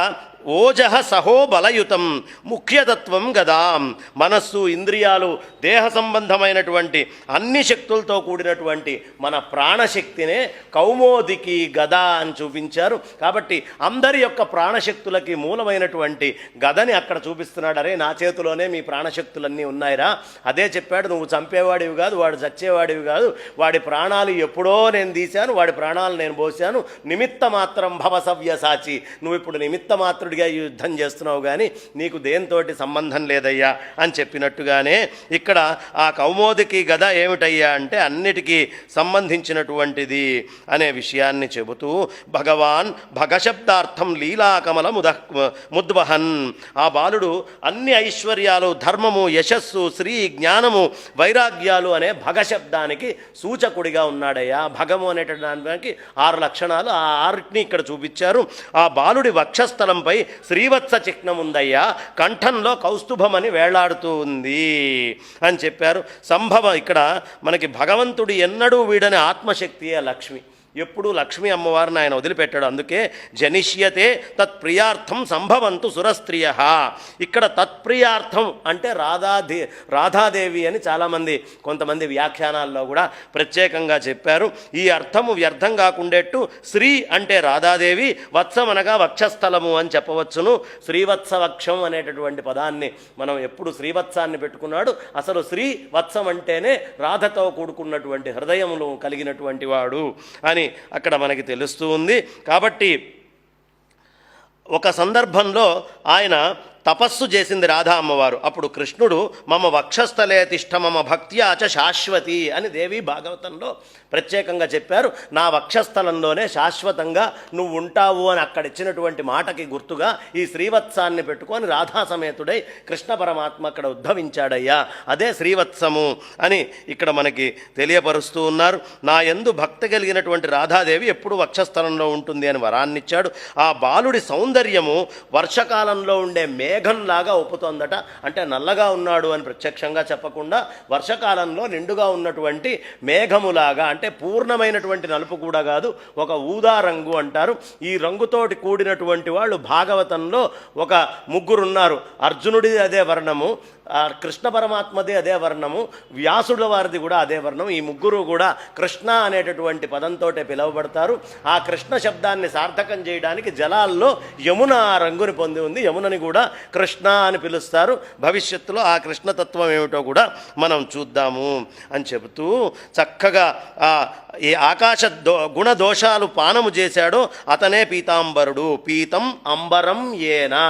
ఓజహ సహో బలయుతం ముఖ్యతత్వం గదాం. మనస్సు, ఇంద్రియాలు, దేహ సంబంధమైనటువంటి అన్ని శక్తులతో కూడినటువంటి మన ప్రాణశక్తినే కౌమోదికి గద అని చూపించారు. కాబట్టి అందరి యొక్క ప్రాణశక్తులకి మూలమైనటువంటి గదని అక్కడ చూపిస్తున్నాడు. అరే నా చేతిలోనే మీ ప్రాణశక్తులన్నీ ఉన్నాయిరా. అదే చెప్పాడు, నువ్వు చంపేవాడివి కాదు, వాడు చచ్చేవాడివి కాదు, వాడి ప్రాణాలు ఎప్పుడో నేను తీశాను, వాడి ప్రాణాలు నేను పోసాను. నిమిత్త మాత్రం భవసవ్యసాచి, నువ్వు ఇప్పుడు నిమిత్త మాత్రుడిగా యుద్ధం చేస్తున్నావు కానీ నీకు దేంతోటి సంబంధం లేదయ్యా అని చెప్పినట్టుగానే ఇక్కడ ఆ కౌమోదికి గద ఏమిటయ్యా అంటే అన్నిటికీ సంబంధించినటువంటిది అనే విషయాన్ని చెబుతూ భగవాన్ భగశబ్దార్థం లీలాకమల ముద్వహన్. ఆ బాలుడు అన్ని ఐశ్వర్యాలు, ధర్మము, యశస్సు, శ్రీ, జ్ఞానము, వైరాగ్యాలు అనే భగశబ్దానికి సూచకుడిగా ఉన్నాడయ్యా. భగము అనేటడానికి 6 లక్షణాలు, ఆ 6ని ఇక్కడ చూపించారు. ఆ బాలుడి వక్షస్థలంపై శ్రీవత్స చిహ్నం ఉందయ్యా, కంఠంలో కౌస్తుభమని వేళ్లాడుతూ ఉంది అని చెప్పారు. సంభవం ఇక్కడ మనకి భగవంతుడు ఎన్నడూ వీడని ఆత్మశక్తియే లక్ష్మి. ఎప్పుడూ లక్ష్మీ అమ్మవారిని ఆయన వదిలిపెట్టాడు. అందుకే జనిష్యతే తత్ప్రియార్థం సంభవంతు సురస్త్రియ. ఇక్కడ తత్ప్రియార్థం అంటే రాధాదేవి అని చాలామంది కొంతమంది వ్యాఖ్యానాల్లో కూడా ప్రత్యేకంగా చెప్పారు. ఈ అర్థము వ్యర్థం కాకుండేట్టు శ్రీ అంటే రాధాదేవి, వత్సం అనగా వక్షస్థలము అని చెప్పవచ్చును. శ్రీవత్సవక్షం అనేటటువంటి పదాన్ని మనం ఎప్పుడు శ్రీవత్సాన్ని పెట్టుకున్నాడు. అసలు శ్రీ వత్సం అంటేనే రాధతో కూడుకున్నటువంటి హృదయములు కలిగినటువంటి వాడు అని అక్కడ మనకి తెలుస్తూ ఉంది. కాబట్టి ఒక సందర్భంలో ఆయన తపస్సు చేసింది రాధా అమ్మవారు. అప్పుడు కృష్ణుడు మమ వక్షస్థలే తిష్ట మమ భక్త్యాచ శాశ్వతి అని దేవి భాగవతంలో ప్రత్యేకంగా చెప్పారు. నా వక్షస్థలంలోనే శాశ్వతంగా నువ్వు ఉంటావు అని అక్కడ ఇచ్చినటువంటి మాటకి గుర్తుగా ఈ శ్రీవత్సాన్ని పెట్టుకొని రాధా సమేతుడై కృష్ణ పరమాత్మ అక్కడ ఉద్భవించాడయ్యా. అదే శ్రీవత్సము అని ఇక్కడ మనకి తెలియపరుస్తూ ఉన్నారు. నా యందు భక్తి కలిగినటువంటి రాధాదేవి ఎప్పుడు వక్షస్థలంలో ఉంటుంది అని వరాన్నిచ్చాడు. ఆ బాలుడి సౌందర్యము వర్షకాలంలో ఉండే మేఘంలాగా ఒప్పుతోందట. అంటే నల్లగా ఉన్నాడు అని ప్రత్యక్షంగా చెప్పకుండా వర్షకాలంలో నిండుగా ఉన్నటువంటి మేఘములాగా, అంటే పూర్ణమైనటువంటి నలుపు కూడా కాదు, ఒక ఊదా రంగు అంటారు. ఈ రంగుతోటి కూడినటువంటి వాళ్ళు భాగవతంలో ఒక 3 ఉన్నారు. అర్జునుడిది అదే వర్ణము, కృష్ణ పరమాత్మది అదే వర్ణము, వ్యాసుల వారిది కూడా అదే వర్ణం. ఈ 3 కూడా కృష్ణ అనేటటువంటి పదంతో పిలువబడతారు. ఆ కృష్ణ శబ్దాన్ని సార్థకం చేయడానికి జలాల్లో యమున రంగుని పొంది ఉంది. యమునని కూడా కృష్ణ అని పిలుస్తారు. భవిష్యత్తులో ఆ కృష్ణతత్వం ఏమిటో కూడా మనం చూద్దాము అని చెబుతూ చక్కగా ఈ ఆకాశ గుణదోషాలు పానము చేశాడో అతనే పీతాంబరుడు. పీతం అంబరం ఏనా,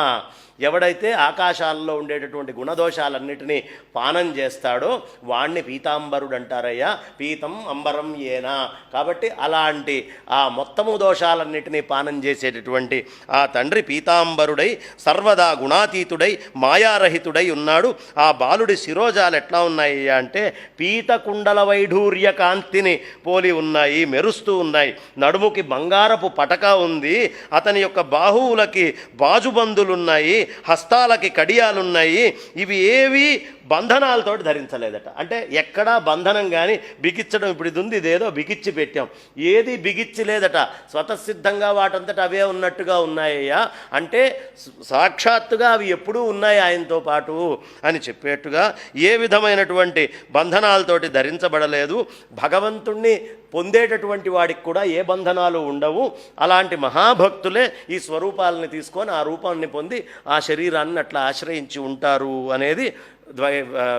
ఎవడైతే ఆకాశాల్లో ఉండేటటువంటి గుణదోషాలన్నిటినీ పానం చేస్తాడో వాణ్ణి పీతాంబరుడు అంటారయ్యా. పీతం అంబరం ఏనా. కాబట్టి అలాంటి ఆ మొత్తము దోషాలన్నిటినీ పానం చేసేటటువంటి ఆ తండ్రి పీతాంబరుడై సర్వదా గుణాతీతుడై మాయారహితుడై ఉన్నాడు. ఆ బాలుడి శిరోజాలు ఎట్లా ఉన్నాయి అంటే పీతకుండల వైఢూర్య కాంతిని పోలి ఉన్నాయి, మెరుస్తూ ఉన్నాయి. నడుముకి బంగారపు పటక ఉంది. అతని యొక్క బాహువులకి బాజుబందులున్నాయి, హస్తాలకి కడియాలున్నాయి. ఇవి ఏవి బంధనాలతోటి ధరించలేదట. అంటే ఎక్కడా బంధనం కానీ బిగించడం, ఇప్పుడు ఇది ఉంది, ఇదేదో బిగిచ్చి పెట్టాం, ఏది బిగిచ్చి లేదట. స్వతసిద్ధంగా వాటంతట అవే ఉన్నట్టుగా ఉన్నాయ్యా. అంటే సాక్షాత్తుగా అవి ఎప్పుడూ ఉన్నాయి ఆయనతో పాటు అని చెప్పేట్టుగా ఏ విధమైనటువంటి బంధనాలతోటి ధరించబడలేదు. భగవంతుణ్ణి పొందేటటువంటి వాడికి కూడా ఏ బంధనాలు ఉండవు. అలాంటి మహాభక్తులే ఈ స్వరూపాలని తీసుకొని ఆ రూపాన్ని పొంది ఆ శరీరాన్ని అట్లా ఆశ్రయించి ఉంటారు అనేది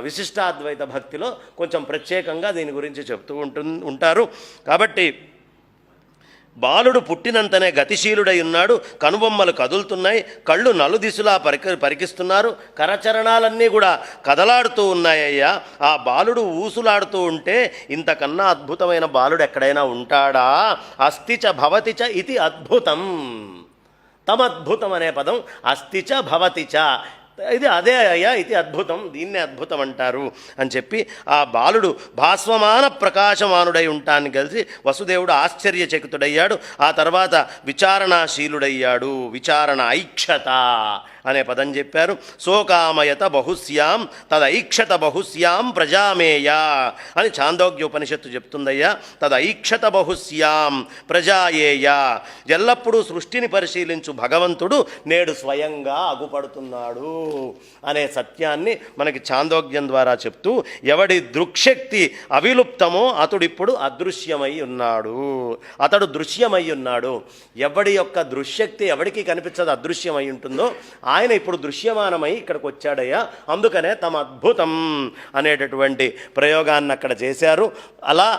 విశిష్టాద్వైత భక్తిలో కొంచెం ప్రత్యేకంగా దీని గురించి చెప్తూ ఉంటారు. కాబట్టి బాలుడు పుట్టినంతనే గతిశీలుడై ఉన్నాడు, కనుబొమ్మలు కదులుతున్నాయి, కళ్ళు నలుదిశలా పరికిస్తున్నారు, కరచరణాలన్నీ కూడా కదలాడుతూ ఉన్నాయ్యా. ఆ బాలుడు ఊసులాడుతూ ఉంటే ఇంతకన్నా అద్భుతమైన బాలుడు ఎక్కడైనా ఉంటాడా? అస్థిచ భవతిచ ఇది అద్భుతం. తమద్భుతం అనే పదం అస్థిచ భవతిచ, ఇది అదే అయ్యా, ఇది అద్భుతం, దీన్నే అద్భుతం అంటారు అని చెప్పి ఆ బాలుడు భాస్వమాన ప్రకాశమానుడై ఉంటాన్ని కలిసి వసుదేవుడు ఆశ్చర్యచకితుడయ్యాడు. ఆ తర్వాత విచారణాశీలుడయ్యాడు. విచారణ ఐక్షత అనే పదం చెప్పారు. సోకామయత బహుశ్యాం తదైక్షత బహుశ్యాం ప్రజామేయ అని ఛాందోగ్యోపనిషత్తు చెప్తుందయ్యా. తదైక్షత బహుశ్యాం ప్రజాయేయ. ఎల్లప్పుడూ సృష్టిని పరిశీలించు భగవంతుడు నేడు స్వయంగా అగుపడుతున్నాడు అనే సత్యాన్ని మనకి ఛాందోగ్యం ద్వారా చెప్తూ, ఎవడి దృక్శక్తి అవిలుప్తమో అతడిప్పుడు అదృశ్యమై ఉన్నాడు, అతడు దృశ్యమై ఉన్నాడు. ఎవడి యొక్క దృశ్శక్తి ఎవడికి కనిపించదు, అదృశ్యమై ఉంటుందో ఆయన ఇప్పుడు దృశ్యమానమై ఇక్కడికి వచ్చాడయ్యా. అందుకనే తమ అద్భుతం అనేటటువంటి ప్రయోగాన్ని అక్కడ చేశారు. అలా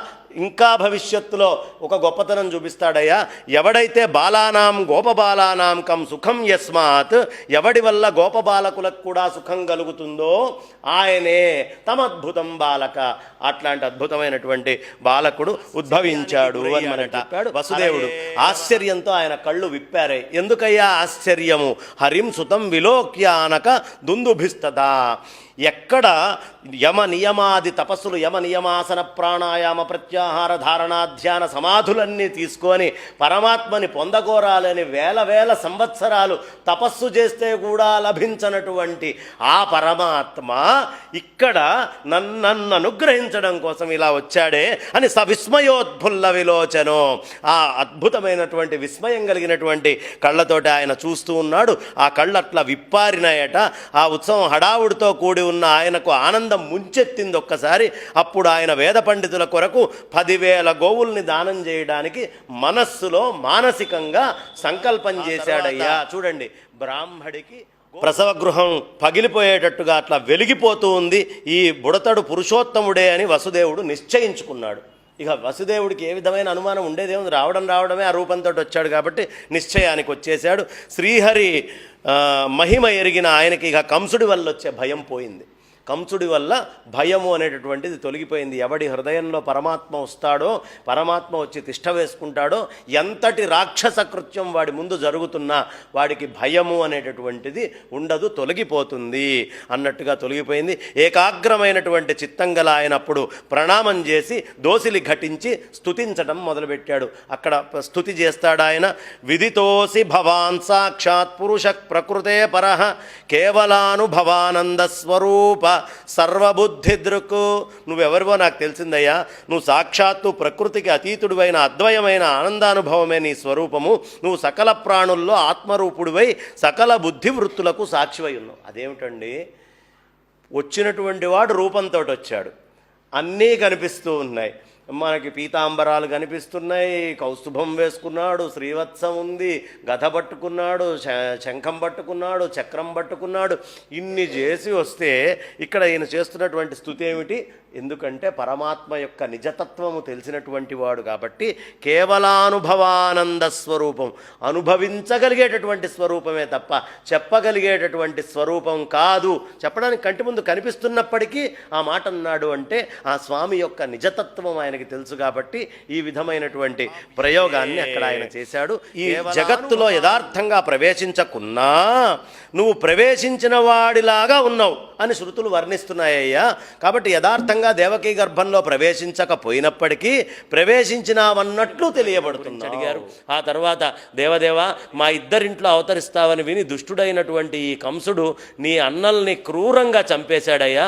ఇంకా భవిష్యత్తులో ఒక గొప్పతనం చూపిస్తాడయ్యా. ఎవడైతే బాలానాం గోపబాలానాం కం సుఖం యస్మాత్, ఎవడి వల్ల గోపబాలకులకు కూడా సుఖం కలుగుతుందో ఆయనే తమద్భుతం బాలక, అట్లాంటి అద్భుతమైనటువంటి బాలకుడు ఉద్భవించాడు అని మనకు చెప్పాడు వసుదేవుడు. ఆశ్చర్యంతో ఆయన కళ్ళు విప్పారాయి. ఎందుకయ్యా ఆశ్చర్యము? హరిం సుతం విలోక్యానక దుందుభిస్తదా. ఎక్కడ యమ నియమాది తపస్సులు, యమ నియమాసన ప్రాణాయామ ప్రత్యాహార ధారణాధ్యాన సమాధులన్నీ తీసుకొని పరమాత్మని పొందగోరాలని వేల వేల సంవత్సరాలు తపస్సు చేస్తే కూడా లభించనటువంటి ఆ పరమాత్మ ఇక్కడ నన్ను అనుగ్రహించడం కోసం ఇలా వచ్చాడే అని సవిస్మయోద్భుల్ల విలోచనో, ఆ అద్భుతమైనటువంటి విస్మయం కలిగినటువంటి కళ్ళతోటి ఆయన చూస్తూ ఉన్నాడు. ఆ కళ్ళు అట్లా విప్పారినాయట. ఆ ఉత్సవం హడావుడితో కూడి ఉన్న ఆయనకు ఆనందం ముంచెత్తింది ఒక్కసారి. అప్పుడు ఆయన వేద పండితుల కొరకు 10,000 గోవుల్ని దానం చేయడానికి మనస్సులో మానసికంగా సంకల్పం చేశాడయ్యా. చూడండి, బ్రాహ్మడికి ప్రసవ గృహం పగిలిపోయేటట్టుగా అట్లా వెలిగిపోతూ ఉంది. ఈ బుడతడు పురుషోత్తముడే అని వసుదేవుడు నిశ్చయించుకున్నాడు. ఇక వసుదేవుడికి ఏ విధమైన అనుమానం ఉండేదేమో, రావడమే ఆ రూపంతో వచ్చాడు కాబట్టి నిశ్చయానికి వచ్చేశాడు. శ్రీహరి మహిమ ఎరిగిన ఆయనకి ఇక కంసుడి వల్ల వచ్చే భయం పోయింది. కంసుడి వల్ల భయము అనేటటువంటిది తొలగిపోయింది. ఎవడి హృదయంలో పరమాత్మ వస్తాడో, పరమాత్మ వచ్చి తిష్ట వేసుకుంటాడో, ఎంతటి రాక్షస కృత్యం వాడి ముందు జరుగుతున్నా వాడికి భయము అనేటటువంటిది ఉండదు, తొలగిపోతుంది అన్నట్టుగా తొలగిపోయింది. ఏకాగ్రమైనటువంటి చిత్తం గల ఆయనప్పుడు ప్రణామం చేసి దోసిలి ఘటించి స్తుతించడం మొదలుపెట్టాడు. అక్కడ స్తుతి చేస్తాడు ఆయన. విదితోసి భవాన్ సాక్షాత్ పురుష ప్రకృతే పరః కేవలానుభవానంద స్వరూప సర్వబుద్ధి దృక్కు. నువ్వెవరివో నాకు తెలిసిందయ్యా, నువ్వు సాక్షాత్తు ప్రకృతికి అతీతుడివైన అద్వయమైన ఆనందానుభవమే నీ స్వరూపము. నువ్వు సకల ప్రాణుల్లో ఆత్మరూపుడివై సకల బుద్ధి వృత్తులకు సాక్షివై ఉన్నావు. అదేమిటండి, వచ్చినటువంటి వాడు రూపంతో వచ్చాడు, అన్నీ కనిపిస్తూ ఉన్నాయి. మనకి పీతాంబరాలు కనిపిస్తున్నాయి, కౌస్తుభం వేసుకున్నాడు, శ్రీవత్సం ఉంది, గద పట్టుకున్నాడు, శంఖం పట్టుకున్నాడు, చక్రం పట్టుకున్నాడు. ఇన్ని చేసి వస్తే ఇక్కడ ఈయన చేస్తున్నటువంటి స్తుతి ఏమిటి? ఎందుకంటే పరమాత్మ యొక్క నిజతత్వము తెలిసినటువంటి వాడు కాబట్టి కేవలానుభవానంద స్వరూపం, అనుభవించగలిగేటటువంటి స్వరూపమే తప్ప చెప్పగలిగేటటువంటి స్వరూపం కాదు. చెప్పడానికి కంటి ముందు కనిపిస్తున్నప్పటికీ ఆ మాట అన్నాడు అంటే ఆ స్వామి యొక్క నిజతత్వం ఆయనకి ఆయనకి తెలుసు కాబట్టి ఈ విధమైనటువంటి ప్రయోగాన్ని అక్కడ ఆయన చేశాడు. ఈ జగత్తులో యథార్థంగా ప్రవేశించకున్నా నువ్వు ప్రవేశించిన వాడిలాగా ఉన్నావు అని శృతులు వర్ణిస్తున్నాయ్యా. కాబట్టి యథార్థంగా దేవకీ గర్భంలో ప్రవేశించకపోయినప్పటికీ ప్రవేశించినావన్నట్లు తెలియబడుతుంది అడిగారు. ఆ తర్వాత దేవదేవ మా ఇద్దరింట్లో అవతరిస్తావని విని దుష్టుడైనటువంటి ఈ కంసుడు నీ అన్నల్ని క్రూరంగా చంపేశాడయ్యా.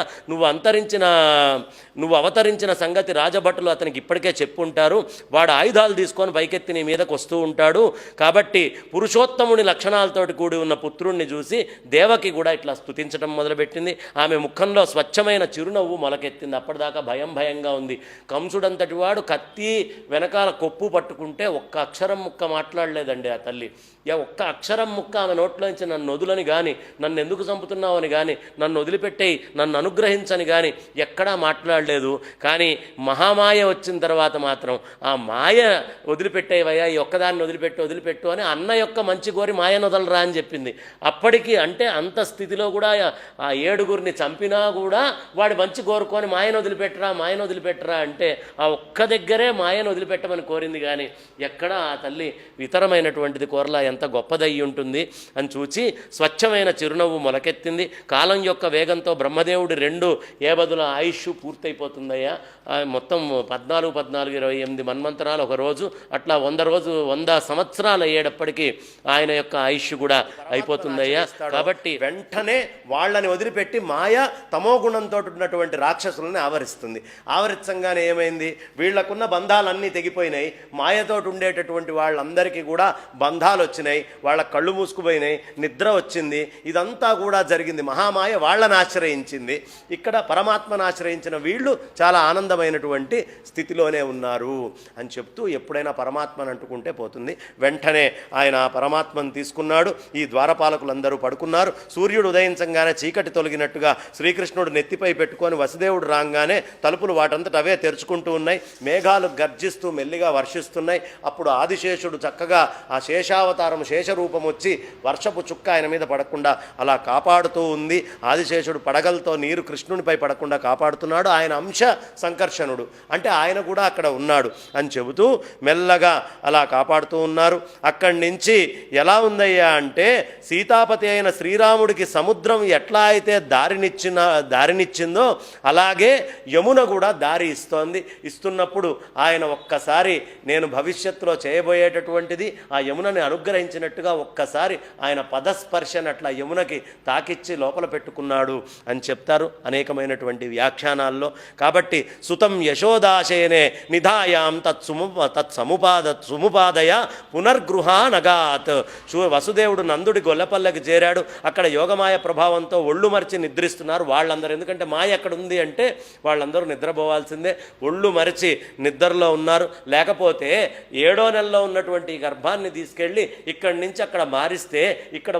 నువ్వు అవతరించిన సంగతి రాజభటులు అతనికి ఇప్పటికే చెప్పుంటారు. వాడు ఆయుధాలు తీసుకొని పైకెత్తి నీ మీదకు వస్తూ ఉంటాడు. కాబట్టి పురుషోత్తముని లక్షణాలతోటి కూడి ఉన్న పుత్రుణ్ణి చూసి దేవకి కూడా ఇట్లా స్తుతించడం మొదలుపెట్టింది. ఆమె ముఖంలో స్వచ్ఛమైన చిరునవ్వు మొలకెత్తింది. అప్పటిదాకా భయంగా ఉంది. కంసుడంతటి వాడు కత్తి వెనకాల కొప్పు పట్టుకుంటే ఒక్క అక్షరం ముక్క మాట్లాడలేదండి ఆ తల్లి. ఒక్క అక్షరం ముక్క ఆమె నోట్లోంచి నన్ను వదులని కానీ, నన్ను ఎందుకు చంపుతున్నావని కానీ, నన్ను వదిలిపెట్టేయి, నన్ను అనుగ్రహించని కానీ ఎక్కడా మాట్లాడలేదు. కానీ మహామాయ వచ్చిన తర్వాత మాత్రం ఆ మాయ వదిలిపెట్టేవయ్యా, ఈ ఒక్కదాన్ని వదిలిపెట్టు అని అన్న యొక్క మంచి కోరి మాయను వదలరా అని చెప్పింది. అప్పటికి అంటే అంత స్థితిలో కూడా ఆ 7గురిని చంపినా కూడా వాడు మంచి కోరుకొని మాయను వదిలిపెట్టరా అంటే ఆ ఒక్క దగ్గరే మాయను వదిలిపెట్టమని కోరింది. కానీ ఎక్కడ ఆ తల్లి ఇతరమైనటువంటిది కోరలా. ఎంత గొప్పదయ్యి ఉంటుంది అని చూచి స్వచ్ఛమైన చిరునవ్వు మొలకెత్తింది. కాలం యొక్క వేగంతో బ్రహ్మదేవుడి 2 ఏబదుల ఆయుష్ పూర్తయిపోతుందయ్యా. మొత్తం 14, 28 మన్వంతరాలు ఒక రోజు, అట్లా 100 సంవత్సరాలు అయ్యేటప్పటికీ ఆయన యొక్క ఆయుష్ కూడా అయిపోతుందయ్యా. కాబట్టి వెంటనే వాళ్ళని వదిలిపెట్టి మాయ తమోగుణంతో ఉన్నటువంటి రాక్షసులని ఆవరిస్తుంది. ఆవరించంగానే ఏమైంది, వీళ్లకున్న బంధాలన్నీ తెగిపోయినాయి. మాయతోటి ఉండేటటువంటి వాళ్ళందరికీ కూడా బంధాలు వచ్చినాయి, వాళ్ళ కళ్ళు మూసుకుపోయినాయి, నిద్ర వచ్చింది. ఇదంతా కూడా జరిగింది. మహామాయ వాళ్ళని ఆశ్రయించింది. ఇక్కడ పరమాత్మను ఆశ్రయించిన వీళ్ళు చాలా ఆనందమైనటువంటి స్థితిలోనే ఉన్నారు అని చెప్తూ ఎప్పుడైనా పరమాత్మను అంటుకుంటే పోతుంది. వెంటనే ఆయన పరమాత్మను తీసుకున్నాడు. ఈ ద్వారపాలకులందరూ పడుకున్నారు. సూర్యుడు ఉదయించంగానే చీకటి తొలగినట్టుగా శ్రీకృష్ణుడు నెత్తిపై పెట్టుకొని వసుదేవుడు రాగానే తలుపులు వాటంతట అవే తెరుచుకుంటూ ఉన్నాయి. మేఘాలు గర్జిస్తూ మెల్లిగా వర్షిస్తున్నాయి. అప్పుడు ఆదిశేషుడు చక్కగా ఆ శేషావతారం శేషరూపం వచ్చి వర్షపు చుక్క ఆయన మీద పడకుండా అలా కాపాడుతూ ఉంది. ఆదిశేషుడు పడగలతో నీరు కృష్ణునిపై పడకుండా కాపాడుతున్నాడు. ఆయన అంశ సంకర్షణుడు అంటే ఆయన కూడా అక్కడ ఉన్నాడు అని చెబుతూ మెల్లగా అలా కాపాడుతూ ఉన్నారు. అక్కడి నుంచి ఎలా ఉందయ్యా అంటే సీతాపతి అయిన శ్రీరాముడికి సముద్రం ఎట్లా అయితే దారినిచ్చిందో అలాగే యమున కూడా దారి ఇస్తున్నప్పుడు ఆయన ఒక్కసారి నేను భవిష్యత్తులో చేయబోయేటటువంటిది ఆ యమునని అనుగ్రహించినట్టుగా ఒక్కసారి ఆయన పదస్పర్శన అట్లా యమునకి తాకిచ్చి లోపల పెట్టుకున్నాడు అని చెప్తారు అనేకమైనటువంటి వ్యాఖ్యానాల్లో. కాబట్టి సుతం యశోదాశయనే నిధాయాం తత్సముపాదయ పునర్గృహానగాత్. వసుదేవుడు నందుడి గొల్లపల్లకి చేరాడు. అక్కడ యోగమాయ ప్రభావంతో ఒళ్ళు మరిచి నిద్రిస్తున్నారు వాళ్ళందరూ. ఎందుకంటే మాయ ఎక్కడ ఉంది అంటే వాళ్ళందరూ నిద్రపోవాల్సిందే. ఒళ్ళు మరిచి నిద్రలో ఉన్నారు. లేకపోతే 7వ నెలలో ఉన్నటువంటి గర్భాన్ని తీసుకెళ్ళి ఇక్కడి నుంచి అక్కడ మారిస్తే ఇక్కడ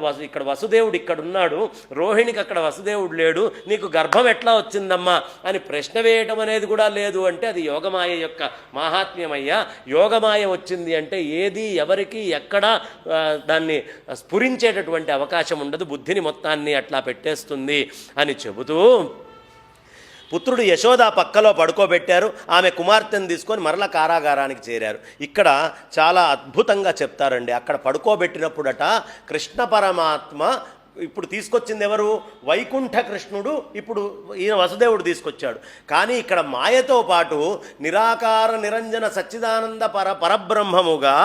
వసుదేవుడు ఇక్కడ ఉన్నాడు, రోహిణికి అక్కడ వసుదేవుడు లేడు, నీకు గర్భం ఎట్లా వచ్చిందమ్మా అని ప్రశ్న వేయటం అనేది కూడా లేదు. అంటే అది యోగమాయ యొక్క మహాత్మ్యమయ్యా. యోగమాయ వచ్చింది అంటే ఏది ఎవరికి ఎక్కడా దాన్ని స్ఫురించేటటువంటి అవకాశం ఉండదు. బుద్ధిని మొత్తాన్ని అట్లా పెట్టేస్తుంది అని చెబుతూ పుత్రుడు యశోద పక్కలో పడుకోబెట్టారు. ఆమె కుమార్తెను తీసుకొని మరల కారాగారానికి చేరారు. ఇక్కడ చాలా అద్భుతంగా చెప్తారండి. అక్కడ పడుకోబెట్టినప్పుడట కృష్ణ పరమాత్మ ఇప్పుడు తీసుకొచ్చింది ఎవరు? వైకుంఠ కృష్ణుడు. ఇప్పుడు ఈయన వసుదేవుడు తీసుకొచ్చాడు. కానీ ఇక్కడ మాయతో పాటు నిరాకార నిరంజన సచ్చిదానంద పరబ్రహ్మముగా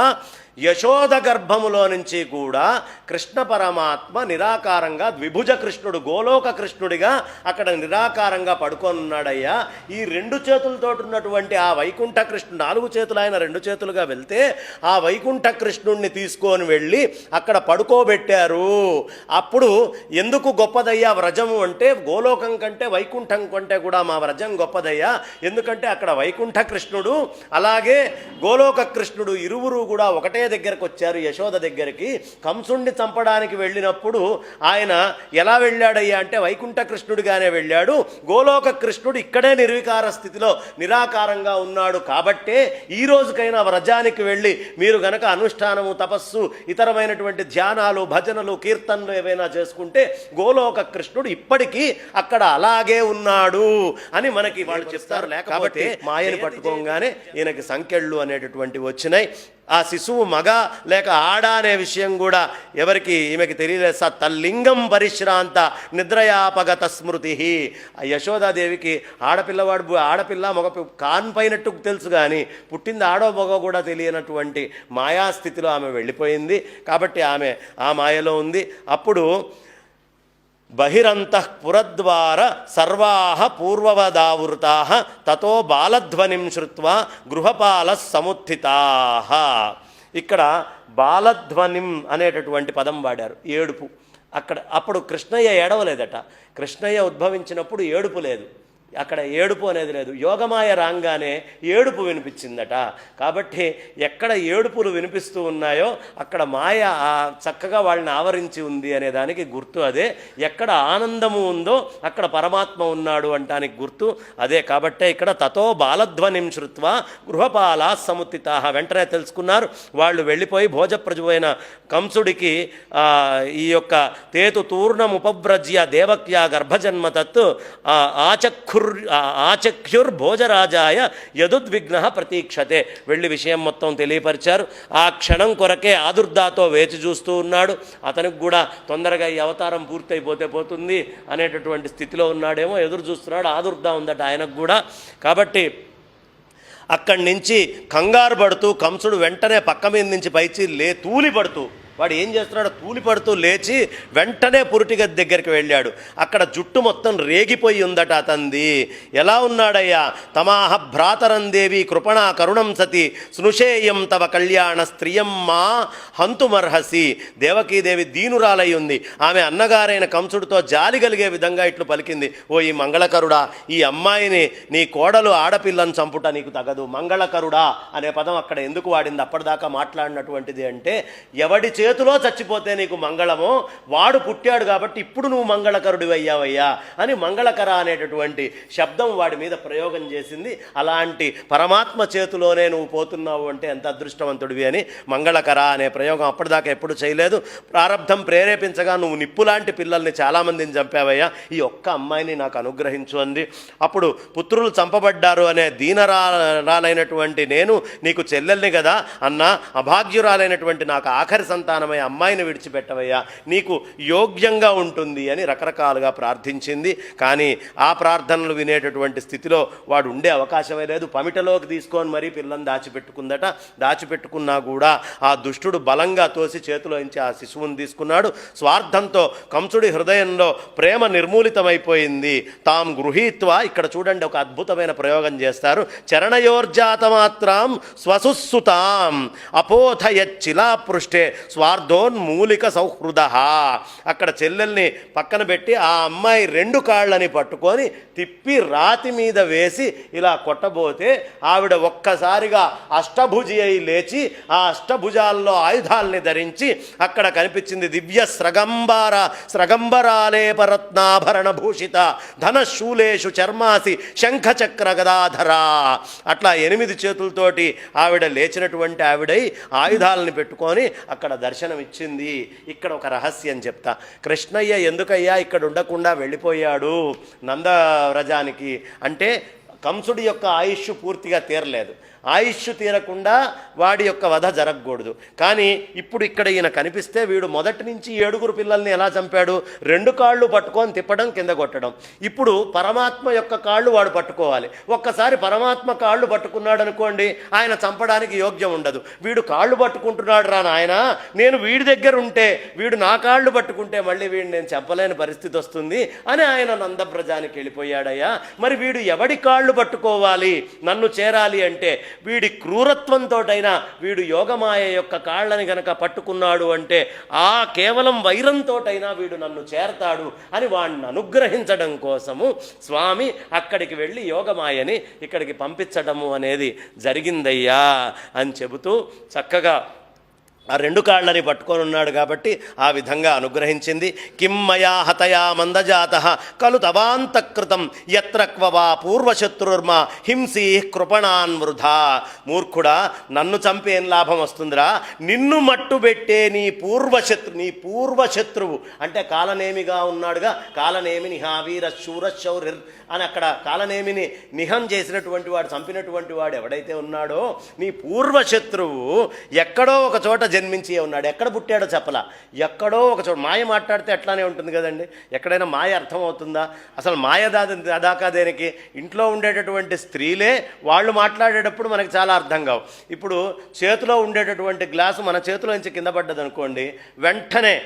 యశోద గర్భములో నుంచి కూడా కృష్ణ పరమాత్మ నిరాకారంగా ద్విభుజ కృష్ణుడు గోలోక కృష్ణుడిగా అక్కడ నిరాకారంగా పడుకొని ఉన్నాడయ్యా. ఈ 2 చేతులతో ఉన్నటువంటి ఆ వైకుంఠ కృష్ణుడు 4 చేతులు ఆయన 2 చేతులుగా వెళ్తే ఆ వైకుంఠ కృష్ణుడిని తీసుకొని వెళ్ళి అక్కడ పడుకోబెట్టారు. అప్పుడు ఎందుకు గొప్పదయ్యా వ్రజము అంటే గోలోకం కంటే వైకుంఠం కంటే కూడా మా వ్రజం గొప్పదయ్యా. ఎందుకంటే అక్కడ వైకుంఠ కృష్ణుడు అలాగే గోలోక కృష్ణుడు ఇరువురు కూడా ఒకటే కృష్ణయ్య దగ్గరకు వచ్చారు, యశోద దగ్గరికి. కంసుణ్ణి చంపడానికి వెళ్ళినప్పుడు ఆయన ఎలా వెళ్ళాడయ్యా అంటే వైకుంఠ కృష్ణుడిగానే వెళ్ళాడు. గోలోక కృష్ణుడు ఇక్కడే నిర్వికార స్థితిలో నిరాకారంగా ఉన్నాడు. కాబట్టే ఈ రోజుకైనా వ్రజానికి వెళ్ళి మీరు గనక అనుష్ఠానము, తపస్సు, ఇతరమైనటువంటి ధ్యానాలు, భజనలు, కీర్తనలు ఏవైనా చేసుకుంటే గోలోక కృష్ణుడు ఇప్పటికీ అక్కడ అలాగే ఉన్నాడు అని మనకి వాళ్ళు చెప్తారు. లేకపోతే మాయని పట్టుకోగానే ఈయనకి సంకెళ్ళు అనేటటువంటివి వచ్చినాయి. ఆ శిశువు మగ లేక ఆడ అనే విషయం కూడా ఎవరికి ఈమెకి తెలియలేదు. తల్లింగం పరిశ్రాంత నిద్రయాపగత స్మృతి. ఆ యశోదాదేవికి ఆడపిల్ల మగ కాన్పైనట్టు తెలుసు, కానీ పుట్టింది ఆడో మగ కూడా తెలియనటువంటి మాయాస్థితిలో ఆమె వెళ్ళిపోయింది. కాబట్టి ఆమె ఆ మాయలో ఉంది. అప్పుడు బహిరంతః పురద్వార సర్వాః పూర్వవదావృతాః తతో బాలధ్వనిం శ్రుత్వా గృహపాలః సముత్థితాః. ఇక్కడ బాలధ్వనిం అనేటటువంటి పదం వాడారు, ఏడుపు. అప్పుడు కృష్ణయ్య ఏడవలేదట. కృష్ణయ్య ఉద్భవించినప్పుడు ఏడుపు లేదు, అక్కడ ఏడుపు అనేది లేదు. యోగమాయ రాగానే ఏడుపు వినిపించిందట. కాబట్టి ఎక్కడ ఏడుపులు వినిపిస్తూ ఉన్నాయో అక్కడ మాయ చక్కగా వాళ్ళని ఆవరించి ఉంది అనే దానికి గుర్తు అదే. ఎక్కడ ఆనందము ఉందో అక్కడ పరమాత్మ ఉన్నాడు అంటానికి గుర్తు అదే. కాబట్టే ఇక్కడ తతో బాలధ్వనిం శ్రుత్వా గృహపాలా సముత్థితాః. వెంటనే తెలుసుకున్నారు. వాళ్ళు వెళ్ళిపోయి భోజప్రజువైన కంసుడికి ఈ యొక్క తేతు తూర్ణముపవ్రజ్య దేవక్యా గర్భజన్మతత్ ఆచఖ్యుర్భోజరాజాయ యదుద్విగ్న ప్రతీక్షతే. వెళ్ళి విషయం మొత్తం తెలియపరిచారు. ఆ క్షణం కొరకే ఆదుర్దాతో వేచి చూస్తూ ఉన్నాడు. అతనికి కూడా తొందరగా ఈ అవతారం పూర్తయిపోతే పోతుంది అనేటటువంటి స్థితిలో ఉన్నాడేమో, ఎదురు చూస్తున్నాడు. ఆదుర్దా ఉందట ఆయనకు కూడా. కాబట్టి అక్కడి నుంచి కంగారు పడుతూ కంసుడు వెంటనే పక్క మీద నుంచి పైచి తూలిపడుతూ, వాడు ఏం చేస్తున్నాడు, తూలిపడుతూ లేచి వెంటనే పురిటిగది దగ్గరికి వెళ్ళాడు. అక్కడ జుట్టు మొత్తం రేగిపోయి ఉందట అతంది. ఎలా ఉన్నాడయ్యా? తమాహ భ్రాతరందేవి కృపణా కరుణం సతి స్నుషేయం తవ కళ్యాణ స్త్రియం మా హంతుమర్హసి. దేవకీదేవి దీనురాలై ఉంది. ఆమె అన్నగారైన కంసుడితో జాలి కలిగే విధంగా ఇట్లు పలికింది. ఓ ఈ మంగళకరుడా, ఈ అమ్మాయిని నీ కోడలు ఆడపిల్లను చంపుట నీకు తగదు. మంగళకరుడా అనే పదం అక్కడ ఎందుకు వాడింది? అప్పటిదాకా మాట్లాడినటువంటిది అంటే ఎవడి చేతిలో చచ్చిపోతే నీకు మంగళమో వాడు పుట్టాడు కాబట్టి ఇప్పుడు నువ్వు మంగళకరుడు అయ్యావయ్యా అని మంగళకర అనేటటువంటి శబ్దం వాడి మీద ప్రయోగం చేసింది. అలాంటి పరమాత్మ చేతిలోనే నువ్వు పోతున్నావు అంటే ఎంత అదృష్టవంతుడివి అని మంగళకర అనే ప్రయోగం అప్పటిదాకా ఎప్పుడు చేయలేదు. ప్రారంధం ప్రేరేపించగా నువ్వు నిప్పులాంటి పిల్లల్ని చాలామందిని చంపావయ్యా, ఈ ఒక్క అమ్మాయిని నాకు అనుగ్రహించు అంది. అప్పుడు పుత్రులు చంపబడ్డారు అనే దీనరాలైనటువంటి నేను నీకు చెల్లెల్ని కదా అన్నా, అభాగ్యురాలైనటువంటి నాకు ఆఖరి సంతానమై అమ్మాయిని విడిచిపెట్టవయ్యా, నీకు యోగ్యంగా ఉంటుంది అని రకరకాలుగా ప్రార్థించింది. కానీ ఆ ప్రార్థనలు వినేటటువంటి స్థితిలో వాడు ఉండే అవకాశమే లేదు. పమిటలోకి తీసుకొని మరీ పిల్లని దాచిపెట్టుకుందట. దాచిపెట్టుకున్నా కూడా ఆ దుష్టుడు బలంగా తోసి చేతిలోంచి ఆ శిశువుని తీసుకున్నాడు. స్వార్థంతో కంసుడి హృదయంలో ప్రేమ నిర్మూలితమైపోయింది. తాం గృహీత్వా, ఇక్కడ చూడండి ఒక అద్భుతమైన ప్రయోగం చేస్తారు. చరణయోర్జాతమాత్రం స్వసుస్సుతాం అపోథయచ్చిలా పృష్ఠే స్వార్థోన్మూలిక సౌహృద. అక్కడ చెల్లెల్ని పక్కన పెట్టి ఆ అమ్మాయి రెండు కాళ్ళని పట్టుకొని తిప్పి రాతి మీద వేసి ఇలా కొట్టబోతే ఆవిడ ఒక్కసారిగా అష్టభుజి అయి లేచి ఆ అష్టభుజాల్లో ఆయుధాలని ధరించి అక్కడ కనిపించింది దివ్య స్రగంబరాలేపరత్నాభరణ భూషిత ధనశూలేషు చర్మాసి శంఖచక్ర గదాధరా. అట్లా 8 చేతులతోటి ఆవిడ లేచినటువంటి ఆవిడై ఆయుధాలని పెట్టుకొని అక్కడ దర్శనమిచ్చింది. ఇక్కడ ఒక రహస్యం చెప్తా. కృష్ణయ్య ఎందుకయ్యా ఇక్కడ ఉండకుండా వెళ్ళిపోయాడు నందవ్రజానికి అంటే, కంసుడి యొక్క ఆయుష్ పూర్తిగా తీరలేదు. ఆయుష్ తీరకుండా వాడి యొక్క వధ జరగకూడదు. కానీ ఇప్పుడు ఇక్కడ ఈయన కనిపిస్తే వీడు మొదటి నుంచి 7 పిల్లల్ని ఎలా చంపాడు? 2 కాళ్ళు పట్టుకొని తిప్పడం, కింద కొట్టడం. ఇప్పుడు పరమాత్మ యొక్క కాళ్ళు వాడు పట్టుకోవాలి. ఒక్కసారి పరమాత్మ కాళ్ళు పట్టుకున్నాడు అనుకోండి, ఆయన చంపడానికి యోగ్యం ఉండదు. వీడు కాళ్ళు పట్టుకుంటున్నాడు రా నాయన, నేను వీడి దగ్గర ఉంటే, వీడు నా కాళ్ళు పట్టుకుంటే మళ్ళీ వీడిని నేను చంపలేని పరిస్థితి వస్తుంది అని ఆయన నందవ్రజానికి వెళ్ళిపోయాడయ్యా. మరి వీడు ఎవడి కాళ్ళు పట్టుకోవాలి నన్ను చేరాలి అంటే? వీడి క్రూరత్వంతోటైనా వీడు యోగమాయ యొక్క కాళ్ళని గనక పట్టుకున్నాడు అంటే ఆ కేవలం వైరంతోటైనా వీడు నన్ను చేరతాడు అని వాడిని అనుగ్రహించడం కోసము స్వామి అక్కడికి వెళ్ళి యోగమాయని ఇక్కడికి పంపించడము అనేది జరిగిందయ్యా అని చెబుతూ చక్కగా ఆ రెండు కాళ్ళని పట్టుకొని ఉన్నాడు కాబట్టి ఆ విధంగా అనుగ్రహించింది. కిం మయా హతయా మందజాత కలు తవాంతకృతం ఎత్ర క్వవా పూర్వశత్రుర్మా హింసీ కృపణాన్ వృధా. మూర్ఖుడా, నన్ను చంపేం లాభం వస్తుందిరా, నిన్ను మట్టుబెట్టే నీ పూర్వశత్రువు అంటే కాలనేమిగా ఉన్నాడుగా, కాలనేమి నిహావీర శూర శౌరిర్ అని అక్కడ కాలనేమిని నిహం చేసినటువంటి వాడు, చంపినటువంటి వాడు ఎవడైతే ఉన్నాడో నీ పూర్వశత్రువు ఎక్కడో ఒక చోట జన్మించి ఉన్నాడు. ఎక్కడ పుట్టాడో చెప్పలా, ఎక్కడో ఒక చోట. మాయ మాట్లాడితే ఎట్లానే ఉంటుంది కదండి, ఎక్కడైనా మాయ అర్థమవుతుందా? అసలు మాయ దాకా దేనికి? ఇంట్లో ఉండేటటువంటి స్త్రీలే వాళ్ళు మాట్లాడేటప్పుడు మనకి చాలా అర్థం కావు. ఇప్పుడు చేతిలో ఉండేటటువంటి గ్లాసు మన చేతిలో నుంచి కింద పడ్డదనుకోండి, వెంటనే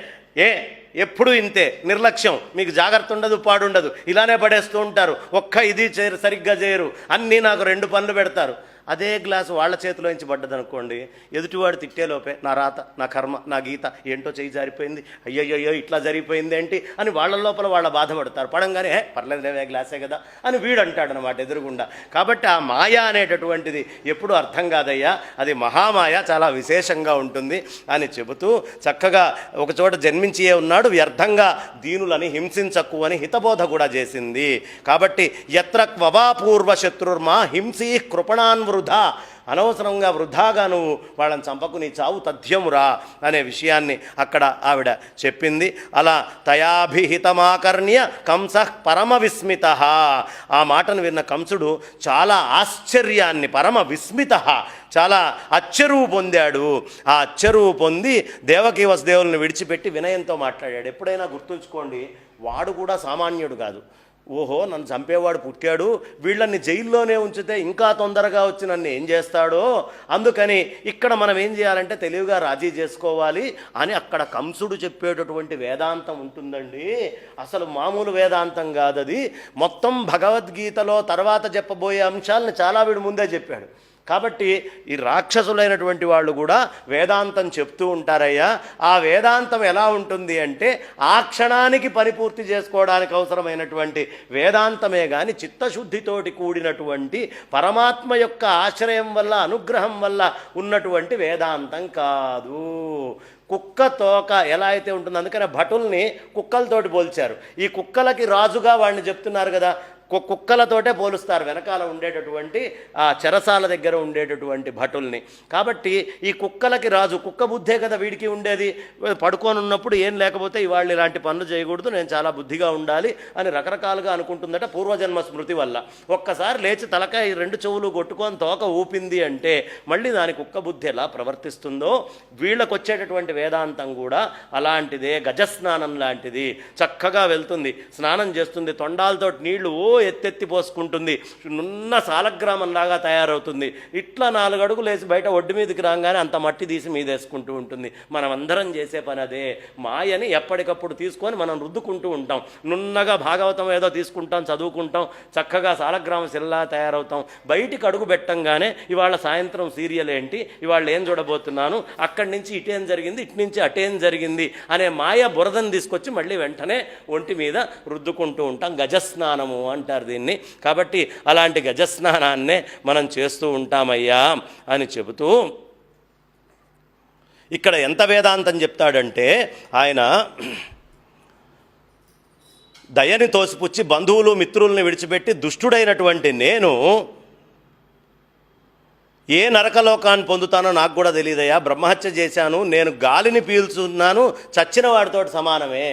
ఎప్పుడు ఇంతే నిర్లక్ష్యం, మీకు జాగ్రత్త ఉండదు, పాడుండదు, ఇలానే పడేస్తూ ఉంటారు. ఇది సరిగ్గా చేయరు, అన్నీ నాకు 2 పనులు పెడతారు. అదే గ్లాసు వాళ్ళ చేతిలోంచి పడ్డదనుకోండి, ఎదుటివాడు తిట్టేలోపే నా రాత, నా కర్మ, నా గీత, ఏంటో చేయి జారిపోయింది, అయ్యయ్యో ఇట్లా జరిగిపోయింది ఏంటి అని వాళ్ళ లోపల వాళ్ళ బాధపడతారు. పడంగానే పర్లేదులేవే గ్లాసే కదా అని వీడు అంటాడు అనమాట ఎదురుగుండా. కాబట్టి ఆ మాయ అనేటటువంటిది ఎప్పుడు అర్థం కాదయ్యా, అది మహామాయ, చాలా విశేషంగా ఉంటుంది అని చెబుతూ చక్కగా ఒకచోట జన్మించి ఉన్నాడు, వ్యర్థంగా దీనులని హింసించకు అని హితబోధ కూడా చేసింది. కాబట్టి ఎత్ర క్వవా పూర్వశత్రుర్మా హింసీ కృపణాన్ వృధా, అనవసరంగా వృధాగా నువ్వు వాళ్ళని చంపకు, నీ చావు తథ్యమురా అనే విషయాన్ని అక్కడ ఆవిడ చెప్పింది. అలా తయాభిహితమాకర్ణ్య కంసః పరమ విస్మిత. ఆ మాటను విన్న కంసుడు చాలా ఆశ్చర్యాన్ని, పరమ విస్మిత, చాలా అచ్చరువు పొందాడు. ఆ అచ్చరువు పొంది దేవకీ వసుదేవులను విడిచిపెట్టి వినయంతో మాట్లాడాడు. ఎప్పుడైనా గుర్తుంచుకోండి, వాడు కూడా సామాన్యుడు కాదు. ఓహో, నన్ను చంపేవాడు పుట్టాడు, వీళ్ళని జైల్లోనే ఉంచితే ఇంకా తొందరగా వచ్చి నన్ను ఏం చేస్తాడో, అందుకని ఇక్కడ మనం ఏం చేయాలంటే తెలివిగా రాజీ చేసుకోవాలి అని అక్కడ కంసుడు చెప్పేటటువంటి వేదాంతం ఉంటుందండి. అసలు మామూలు వేదాంతం కాదది. మొత్తం భగవద్గీతలో తర్వాత చెప్పబోయే అంశాలను చాలా వీడు ముందే చెప్పాడు. కాబట్టి ఈ రాక్షసులైనటువంటి వాళ్ళు కూడా వేదాంతం చెప్తూ ఉంటారయ్యా. ఆ వేదాంతం ఎలా ఉంటుంది అంటే ఆ క్షణానికి పని పూర్తి చేసుకోవడానికి అవసరమైనటువంటి వేదాంతమే కానీ చిత్తశుద్ధితోటి కూడినటువంటి పరమాత్మ యొక్క ఆశ్రయం వల్ల, అనుగ్రహం వల్ల ఉన్నటువంటి వేదాంతం కాదు. కుక్క తోక ఎలా అయితే ఉంటుందో, అందుకనే భటుల్ని కుక్కలతోటి పోల్చారు. ఈ కుక్కలకి రాజుగా వాడిని చెప్తున్నారు కదా, కుక్కలతోటే పోలుస్తారు వెనకాల ఉండేటటువంటి ఆ చెరసాల దగ్గర ఉండేటటువంటి భటుల్ని. కాబట్టి ఈ కుక్కలకి రాజు, కుక్క బుద్ధే కదా వీడికి ఉండేది. పడుకొని ఉన్నప్పుడు ఏం లేకపోతే ఇవాళ ఇలాంటి పనులు చేయకూడదు, నేను చాలా బుద్ధిగా ఉండాలి అని రకరకాలుగా అనుకుంటుందట పూర్వజన్మ స్మృతి వల్ల. ఒక్కసారి లేచి తలకాయ 2 చెవులు కొట్టుకొని తోక ఊపింది అంటే మళ్ళీ దాని కుక్క బుద్ధి ఎలా ప్రవర్తిస్తుందో వీళ్ళకు వచ్చేటటువంటి వేదాంతం కూడా అలాంటిదే. గజస్నానం లాంటిది. చక్కగా వెళ్తుంది, స్నానం చేస్తుంది, తొండాలతో నీళ్లు ఎత్తెత్తి పోసుకుంటుంది, నున్న సాలగ్రామంలాగా తయారవుతుంది. ఇట్లా 4 అడుగులు వేసి బయట ఒడ్డు మీదకి రాగానే అంత మట్టి తీసి మీదేసుకుంటూ ఉంటుంది. మనం అందరం చేసే పని అదే. మాయని ఎప్పటికప్పుడు తీసుకొని మనం రుద్దుకుంటూ ఉంటాం. నున్నగా భాగవతం ఏదో తీసుకుంటాం, చదువుకుంటాం, చక్కగా సాలగ్రామ శిల్లా తయారవుతాం. బయటికి అడుగు పెట్టంగానే ఇవాళ సాయంత్రం సీరియల్ ఏంటి, ఇవాళ ఏం చూడబోతున్నాను, అక్కడి నుంచి ఇటేం జరిగింది, ఇటు నుంచి అటేం జరిగింది అనే మాయ బురదను తీసుకొచ్చి మళ్ళీ వెంటనే ఒంటి మీద రుద్దుకుంటూ ఉంటాం. గజస్నానము అంటారు దీన్ని. కాబట్టి అలాంటి గజస్నానాన్నే మనం చేస్తూ ఉంటామయ్యా అని చెబుతూ ఇక్కడ ఎంత వేదాంతం చెప్తాడంటే, ఆయన దయని తోసిపుచ్చి బంధువులు మిత్రుల్ని విడిచిపెట్టి దుష్టుడైనటువంటి నేను ఏ నరకలోకాన్ని పొందుతానో నాకు కూడా తెలియదయ్యా. బ్రహ్మహత్య చేశాను, నేను గాలిని పీల్చున్నాను, చచ్చిన వాడితో సమానమే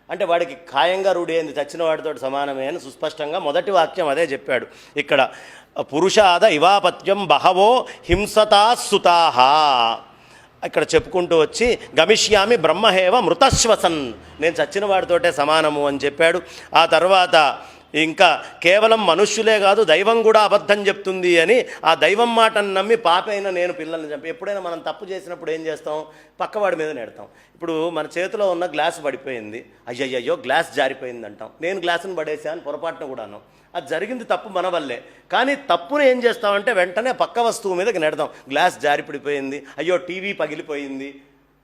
అంటే వాడికి ఖాయంగా రూఢి అయింది, చచ్చిన వాడితో సమానమే అని సుస్పష్టంగా మొదటి వాక్యం అదే చెప్పాడు. ఇక్కడ పురుషాద ఇవాపత్యం బహవో హింసతా సుతాహ ఇక్కడ చెప్పుకుంటూ వచ్చి గమిష్యామి బ్రహ్మహేవ మృతశ్వసన్, నేను చచ్చిన వాడితోటే సమానము అని చెప్పాడు. ఆ తర్వాత ఇంకా కేవలం మనుష్యులే కాదు దైవం కూడా అబద్ధం చెప్తుంది అని ఆ దైవం మాటను నమ్మి పాపైన నేను పిల్లల్ని చంపి. ఎప్పుడైనా మనం తప్పు చేసినప్పుడు ఏం చేస్తాం, పక్కవాడి మీద నెడతాం. ఇప్పుడు మన చేతిలో ఉన్న గ్లాసు పడిపోయింది, అయ్యయ్యో గ్లాస్ జారిపోయింది అంటాం. నేను గ్లాసును పడేసాను పొరపాటున కూడా అన్నాం. అది జరిగింది తప్పు మన వల్లే. కానీ తప్పును ఏం చేస్తామంటే వెంటనే పక్క వస్తువు మీదకి నెడతాం. గ్లాస్ జారి పడిపోయింది, అయ్యో టీవీ పగిలిపోయింది,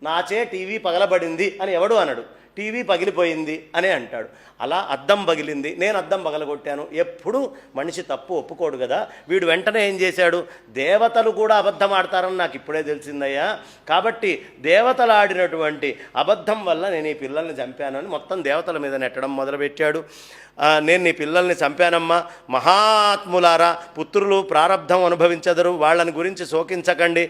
నాచే టీవీ పగలబడింది అని ఎవడు అనడు. టీవీ పగిలిపోయింది అని అంటాడు. అలా అద్దం పగిలింది, నేను అద్దం పగలగొట్టాను. ఎప్పుడు మనిషి తప్పు ఒప్పుకోడు కదా. వీడు వెంటనే ఏం చేశాడు, దేవతలు కూడా అబద్ధం ఆడతారని నాకు ఇప్పుడే తెలిసిందయ్యా, కాబట్టి దేవతలు ఆడినటువంటి అబద్ధం వల్ల నేను ఈ పిల్లల్ని చంపాను అని మొత్తం దేవతల మీద నెట్టడం మొదలుపెట్టాడు. నేను నీ పిల్లల్ని చంపానమ్మా, మహాత్ములారా, పుత్రులు ప్రారబ్ధం అనుభవించదరు, వాళ్ళని గురించి శోకించకండి.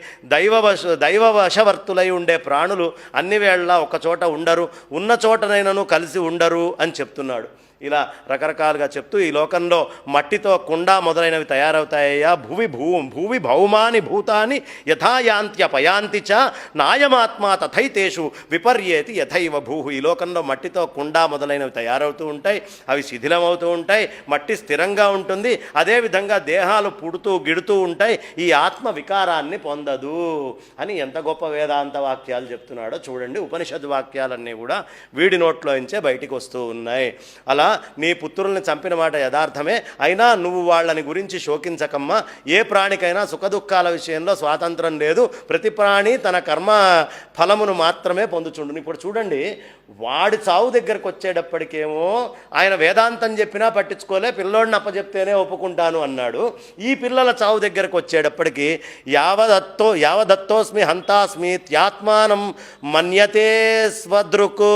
దైవవశవర్తులై ఉండే ప్రాణులు అన్ని వేళలా ఒక చోట ఉండరు, ఉన్న చోటనైనను కలిసి ఉండరు అని చెప్తున్నాడు. ఇలా రకరకాలుగా చెప్తూ ఈ లోకంలో మట్టితో కుండ మొదలైనవి తయారవుతాయ్యా. భూవి భౌమాని భూతాని యథాయాంత్యపయాంతి చ నాయమాత్మా తథైతేషు విపర్యేతి యథైవ భూ. ఈ లోకంలో మట్టితో కుండ మొదలైనవి తయారవుతూ ఉంటాయి, అవి శిథిలమవుతూ ఉంటాయి, మట్టి స్థిరంగా ఉంటుంది. అదేవిధంగా దేహాలు పుడుతూ గిడుతూ ఉంటాయి, ఈ ఆత్మ వికారాన్ని పొందదు అని ఎంత గొప్ప వేదాంత వాక్యాలు చెప్తున్నాడో చూడండి. ఉపనిషద్ వాక్యాలన్నీ కూడా వీడి నోట్లోంచే బయటికి వస్తూ ఉన్నాయి. అలా నీ పుత్రుల్ని చంపిన మాట యథార్థమే, అయినా నువ్వు వాళ్ళని గురించి శోకించకమ్మా. ఏ ప్రాణికైనా సుఖదుఖాల విషయంలో స్వాతంత్రం లేదు, ప్రతి ప్రాణి తన కర్మ ఫలమును మాత్రమే పొందుచుండును. ఇప్పుడు చూడండి, వాడి చావు దగ్గరకు వచ్చేటప్పటికేమో ఆయన వేదాంతం చెప్పినా పట్టించుకోలే, పిల్లోడిని అప్పచెప్తేనే ఒప్పుకుంటాను అన్నాడు. ఈ పిల్లల చావు దగ్గరకు వచ్చేటప్పటికి యావదత్తోస్మి హంతాస్మి త్యాత్మానం మన్యతే స్వదృక్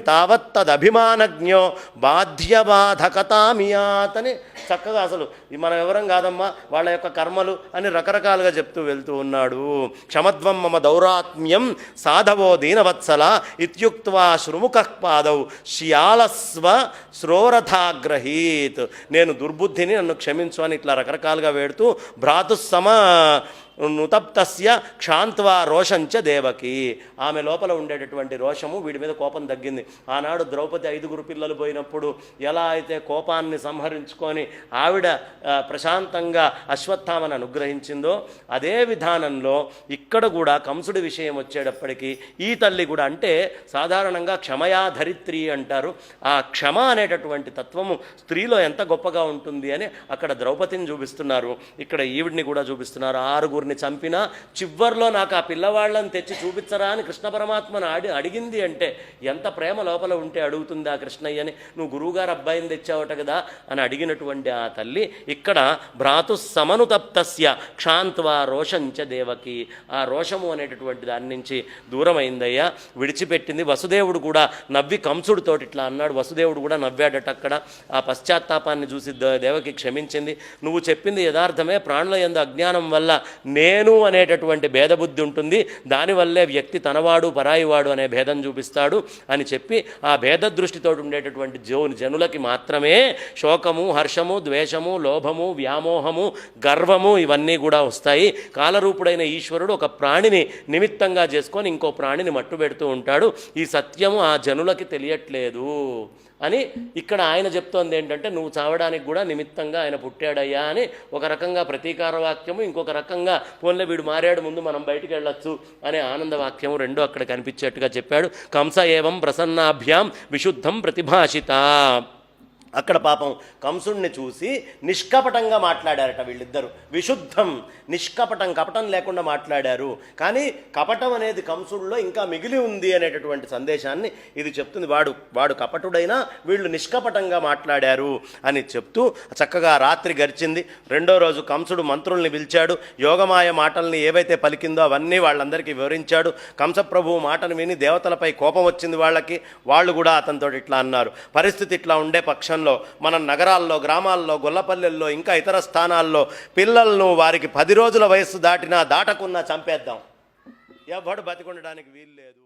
తావత్తదభిమానజ్ఞో బాధ్యబాధకతామియాత్ అని చక్కగా, అసలు మనం ఎవరం కాదమ్మా, వాళ్ళ యొక్క కర్మలు అని రకరకాలుగా చెప్తూ వెళ్తూ ఉన్నాడు. క్షమధ్వం మమ దౌరాత్మ్యం సాధవో దీనవత్సల ఇత్యుక్త్వా శృముఖః పాదౌ శ్యాలస్వ శ్రోరథాగ్రహీత్. నేను దుర్బుద్ధిని, నన్ను క్షమించు అని ఇట్లా రకరకాలుగా వేడుతూ భ్రాతుస్సమ నుతప్తస్య క్షాంత్వా రోషంచ దేవకి. ఆమె లోపల ఉండేటటువంటి రోషము, వీడి మీద కోపం తగ్గింది. ఆనాడు ద్రౌపది 5 పిల్లలు పోయినప్పుడు ఎలా అయితే కోపాన్ని సంహరించుకొని ఆవిడ ప్రశాంతంగా అశ్వత్థామను అనుగ్రహించిందో, అదే విధానంలో ఇక్కడ కూడా కంసుడి విషయం వచ్చేటప్పటికీ ఈ తల్లి కూడా, అంటే సాధారణంగా క్షమయా ధరిత్రి అంటారు, ఆ క్షమ అనేటటువంటి తత్వము స్త్రీలో ఎంత గొప్పగా ఉంటుంది అని అక్కడ ద్రౌపదిని చూపిస్తున్నారు, ఇక్కడ ఈవిడిని కూడా చూపిస్తున్నారు. 6 చంపినా చివర్లో నాకు ఆ పిల్లవాళ్ళని తెచ్చి చూపించరా అని కృష్ణ పరమాత్మను అడిగింది. అంటే ఎంత ప్రేమ లోపల ఉంటే అడుగుతుంది ఆ కృష్ణయ్యని. నువ్వు గురువుగారు అబ్బాయిని తెచ్చావట కదా అని అడిగినటువంటి ఆ తల్లి ఇక్కడ భ్రాతు సమనుతప్తస్య క్షాంత్వా రోషంచ దేవకి, ఆ రోషము అనేటటువంటి దాని నుంచి దూరమైందయ్యా, విడిచిపెట్టింది. వసుదేవుడు కూడా నవ్వి కంసుడితోటి ఇట్లా అన్నాడు. వసుదేవుడు కూడా నవ్వాడట అక్కడ. ఆ పశ్చాత్తాపాన్ని చూసి దేవకి క్షమించింది. నువ్వు చెప్పింది యథార్థమే, ప్రాణుల యందు అజ్ఞానం వల్ల నేను అనేటటువంటి భేదబుద్ధి ఉంటుంది, దానివల్లే వ్యక్తి తనవాడు పరాయివాడు అనే భేదం చూపిస్తాడు అని చెప్పి, ఆ భేద దృష్టితో ఉండేటటువంటి జనులకి మాత్రమే శోకము, హర్షము, ద్వేషము, లోభము, వ్యామోహము, గర్వము ఇవన్నీ కూడా వస్తాయి. కాలరూపుడైన ఈశ్వరుడు ఒక ప్రాణిని నిమిత్తంగా చేసుకొని ఇంకో ప్రాణిని మట్టుబెడుతూ ఉంటాడు. ఈ సత్యము ఆ జనులకి తెలియట్లేదు అని ఇక్కడ ఆయన చెప్తోంది. ఏంటంటే నువ్వు చావడానికి కూడా నిమిత్తంగా ఆయన పుట్టాడయ్యా అని ఒక రకంగా ప్రతీకార వాక్యము, ఇంకొక రకంగా పోన్లే వీడు మారాడు, ముందు మనం బయటికి వెళ్ళొచ్చు అనే ఆనంద వాక్యము రెండు అక్కడ కనిపించేట్టుగా చెప్పాడు. కంస ఏవం ప్రసన్నాభ్యాం విశుద్ధం ప్రతిభాషిత. అక్కడ పాపం కంసుడిని చూసి నిష్కపటంగా మాట్లాడారట వీళ్ళిద్దరూ. విశుద్ధం, నిష్కపటం, కపటం లేకుండా మాట్లాడారు. కానీ కపటం అనేది కంసుడిలో ఇంకా మిగిలి ఉంది అనేటటువంటి సందేశాన్ని ఇది చెప్తుంది. వాడు కపటుడైనా వీళ్ళు నిష్కపటంగా మాట్లాడారు అని చెప్తూ చక్కగా రాత్రి గడిచింది. రెండో రోజు కంసుడు మంత్రుల్ని పిలిచాడు. యోగమాయ మాటల్ని ఏవైతే పలికిందో అవన్నీ వాళ్ళందరికీ వివరించాడు. కంసప్రభువు మాటను విని దేవతలపై కోపం వచ్చింది వాళ్ళకి. వాళ్ళు కూడా అతనితో ఇట్లా అన్నారు, పరిస్థితి ఇట్లా ఉండే పక్షంలో మన నగరాల్లో, గ్రామాల్లో, గొల్లపల్లెల్లో, ఇంకా ఇతర స్థానాల్లో పిల్లలను వారికి 10 రోజుల వయస్సు దాటకున్నా చంపేద్దాం, ఎవడు బతికుండడానికి వీలు లేదు.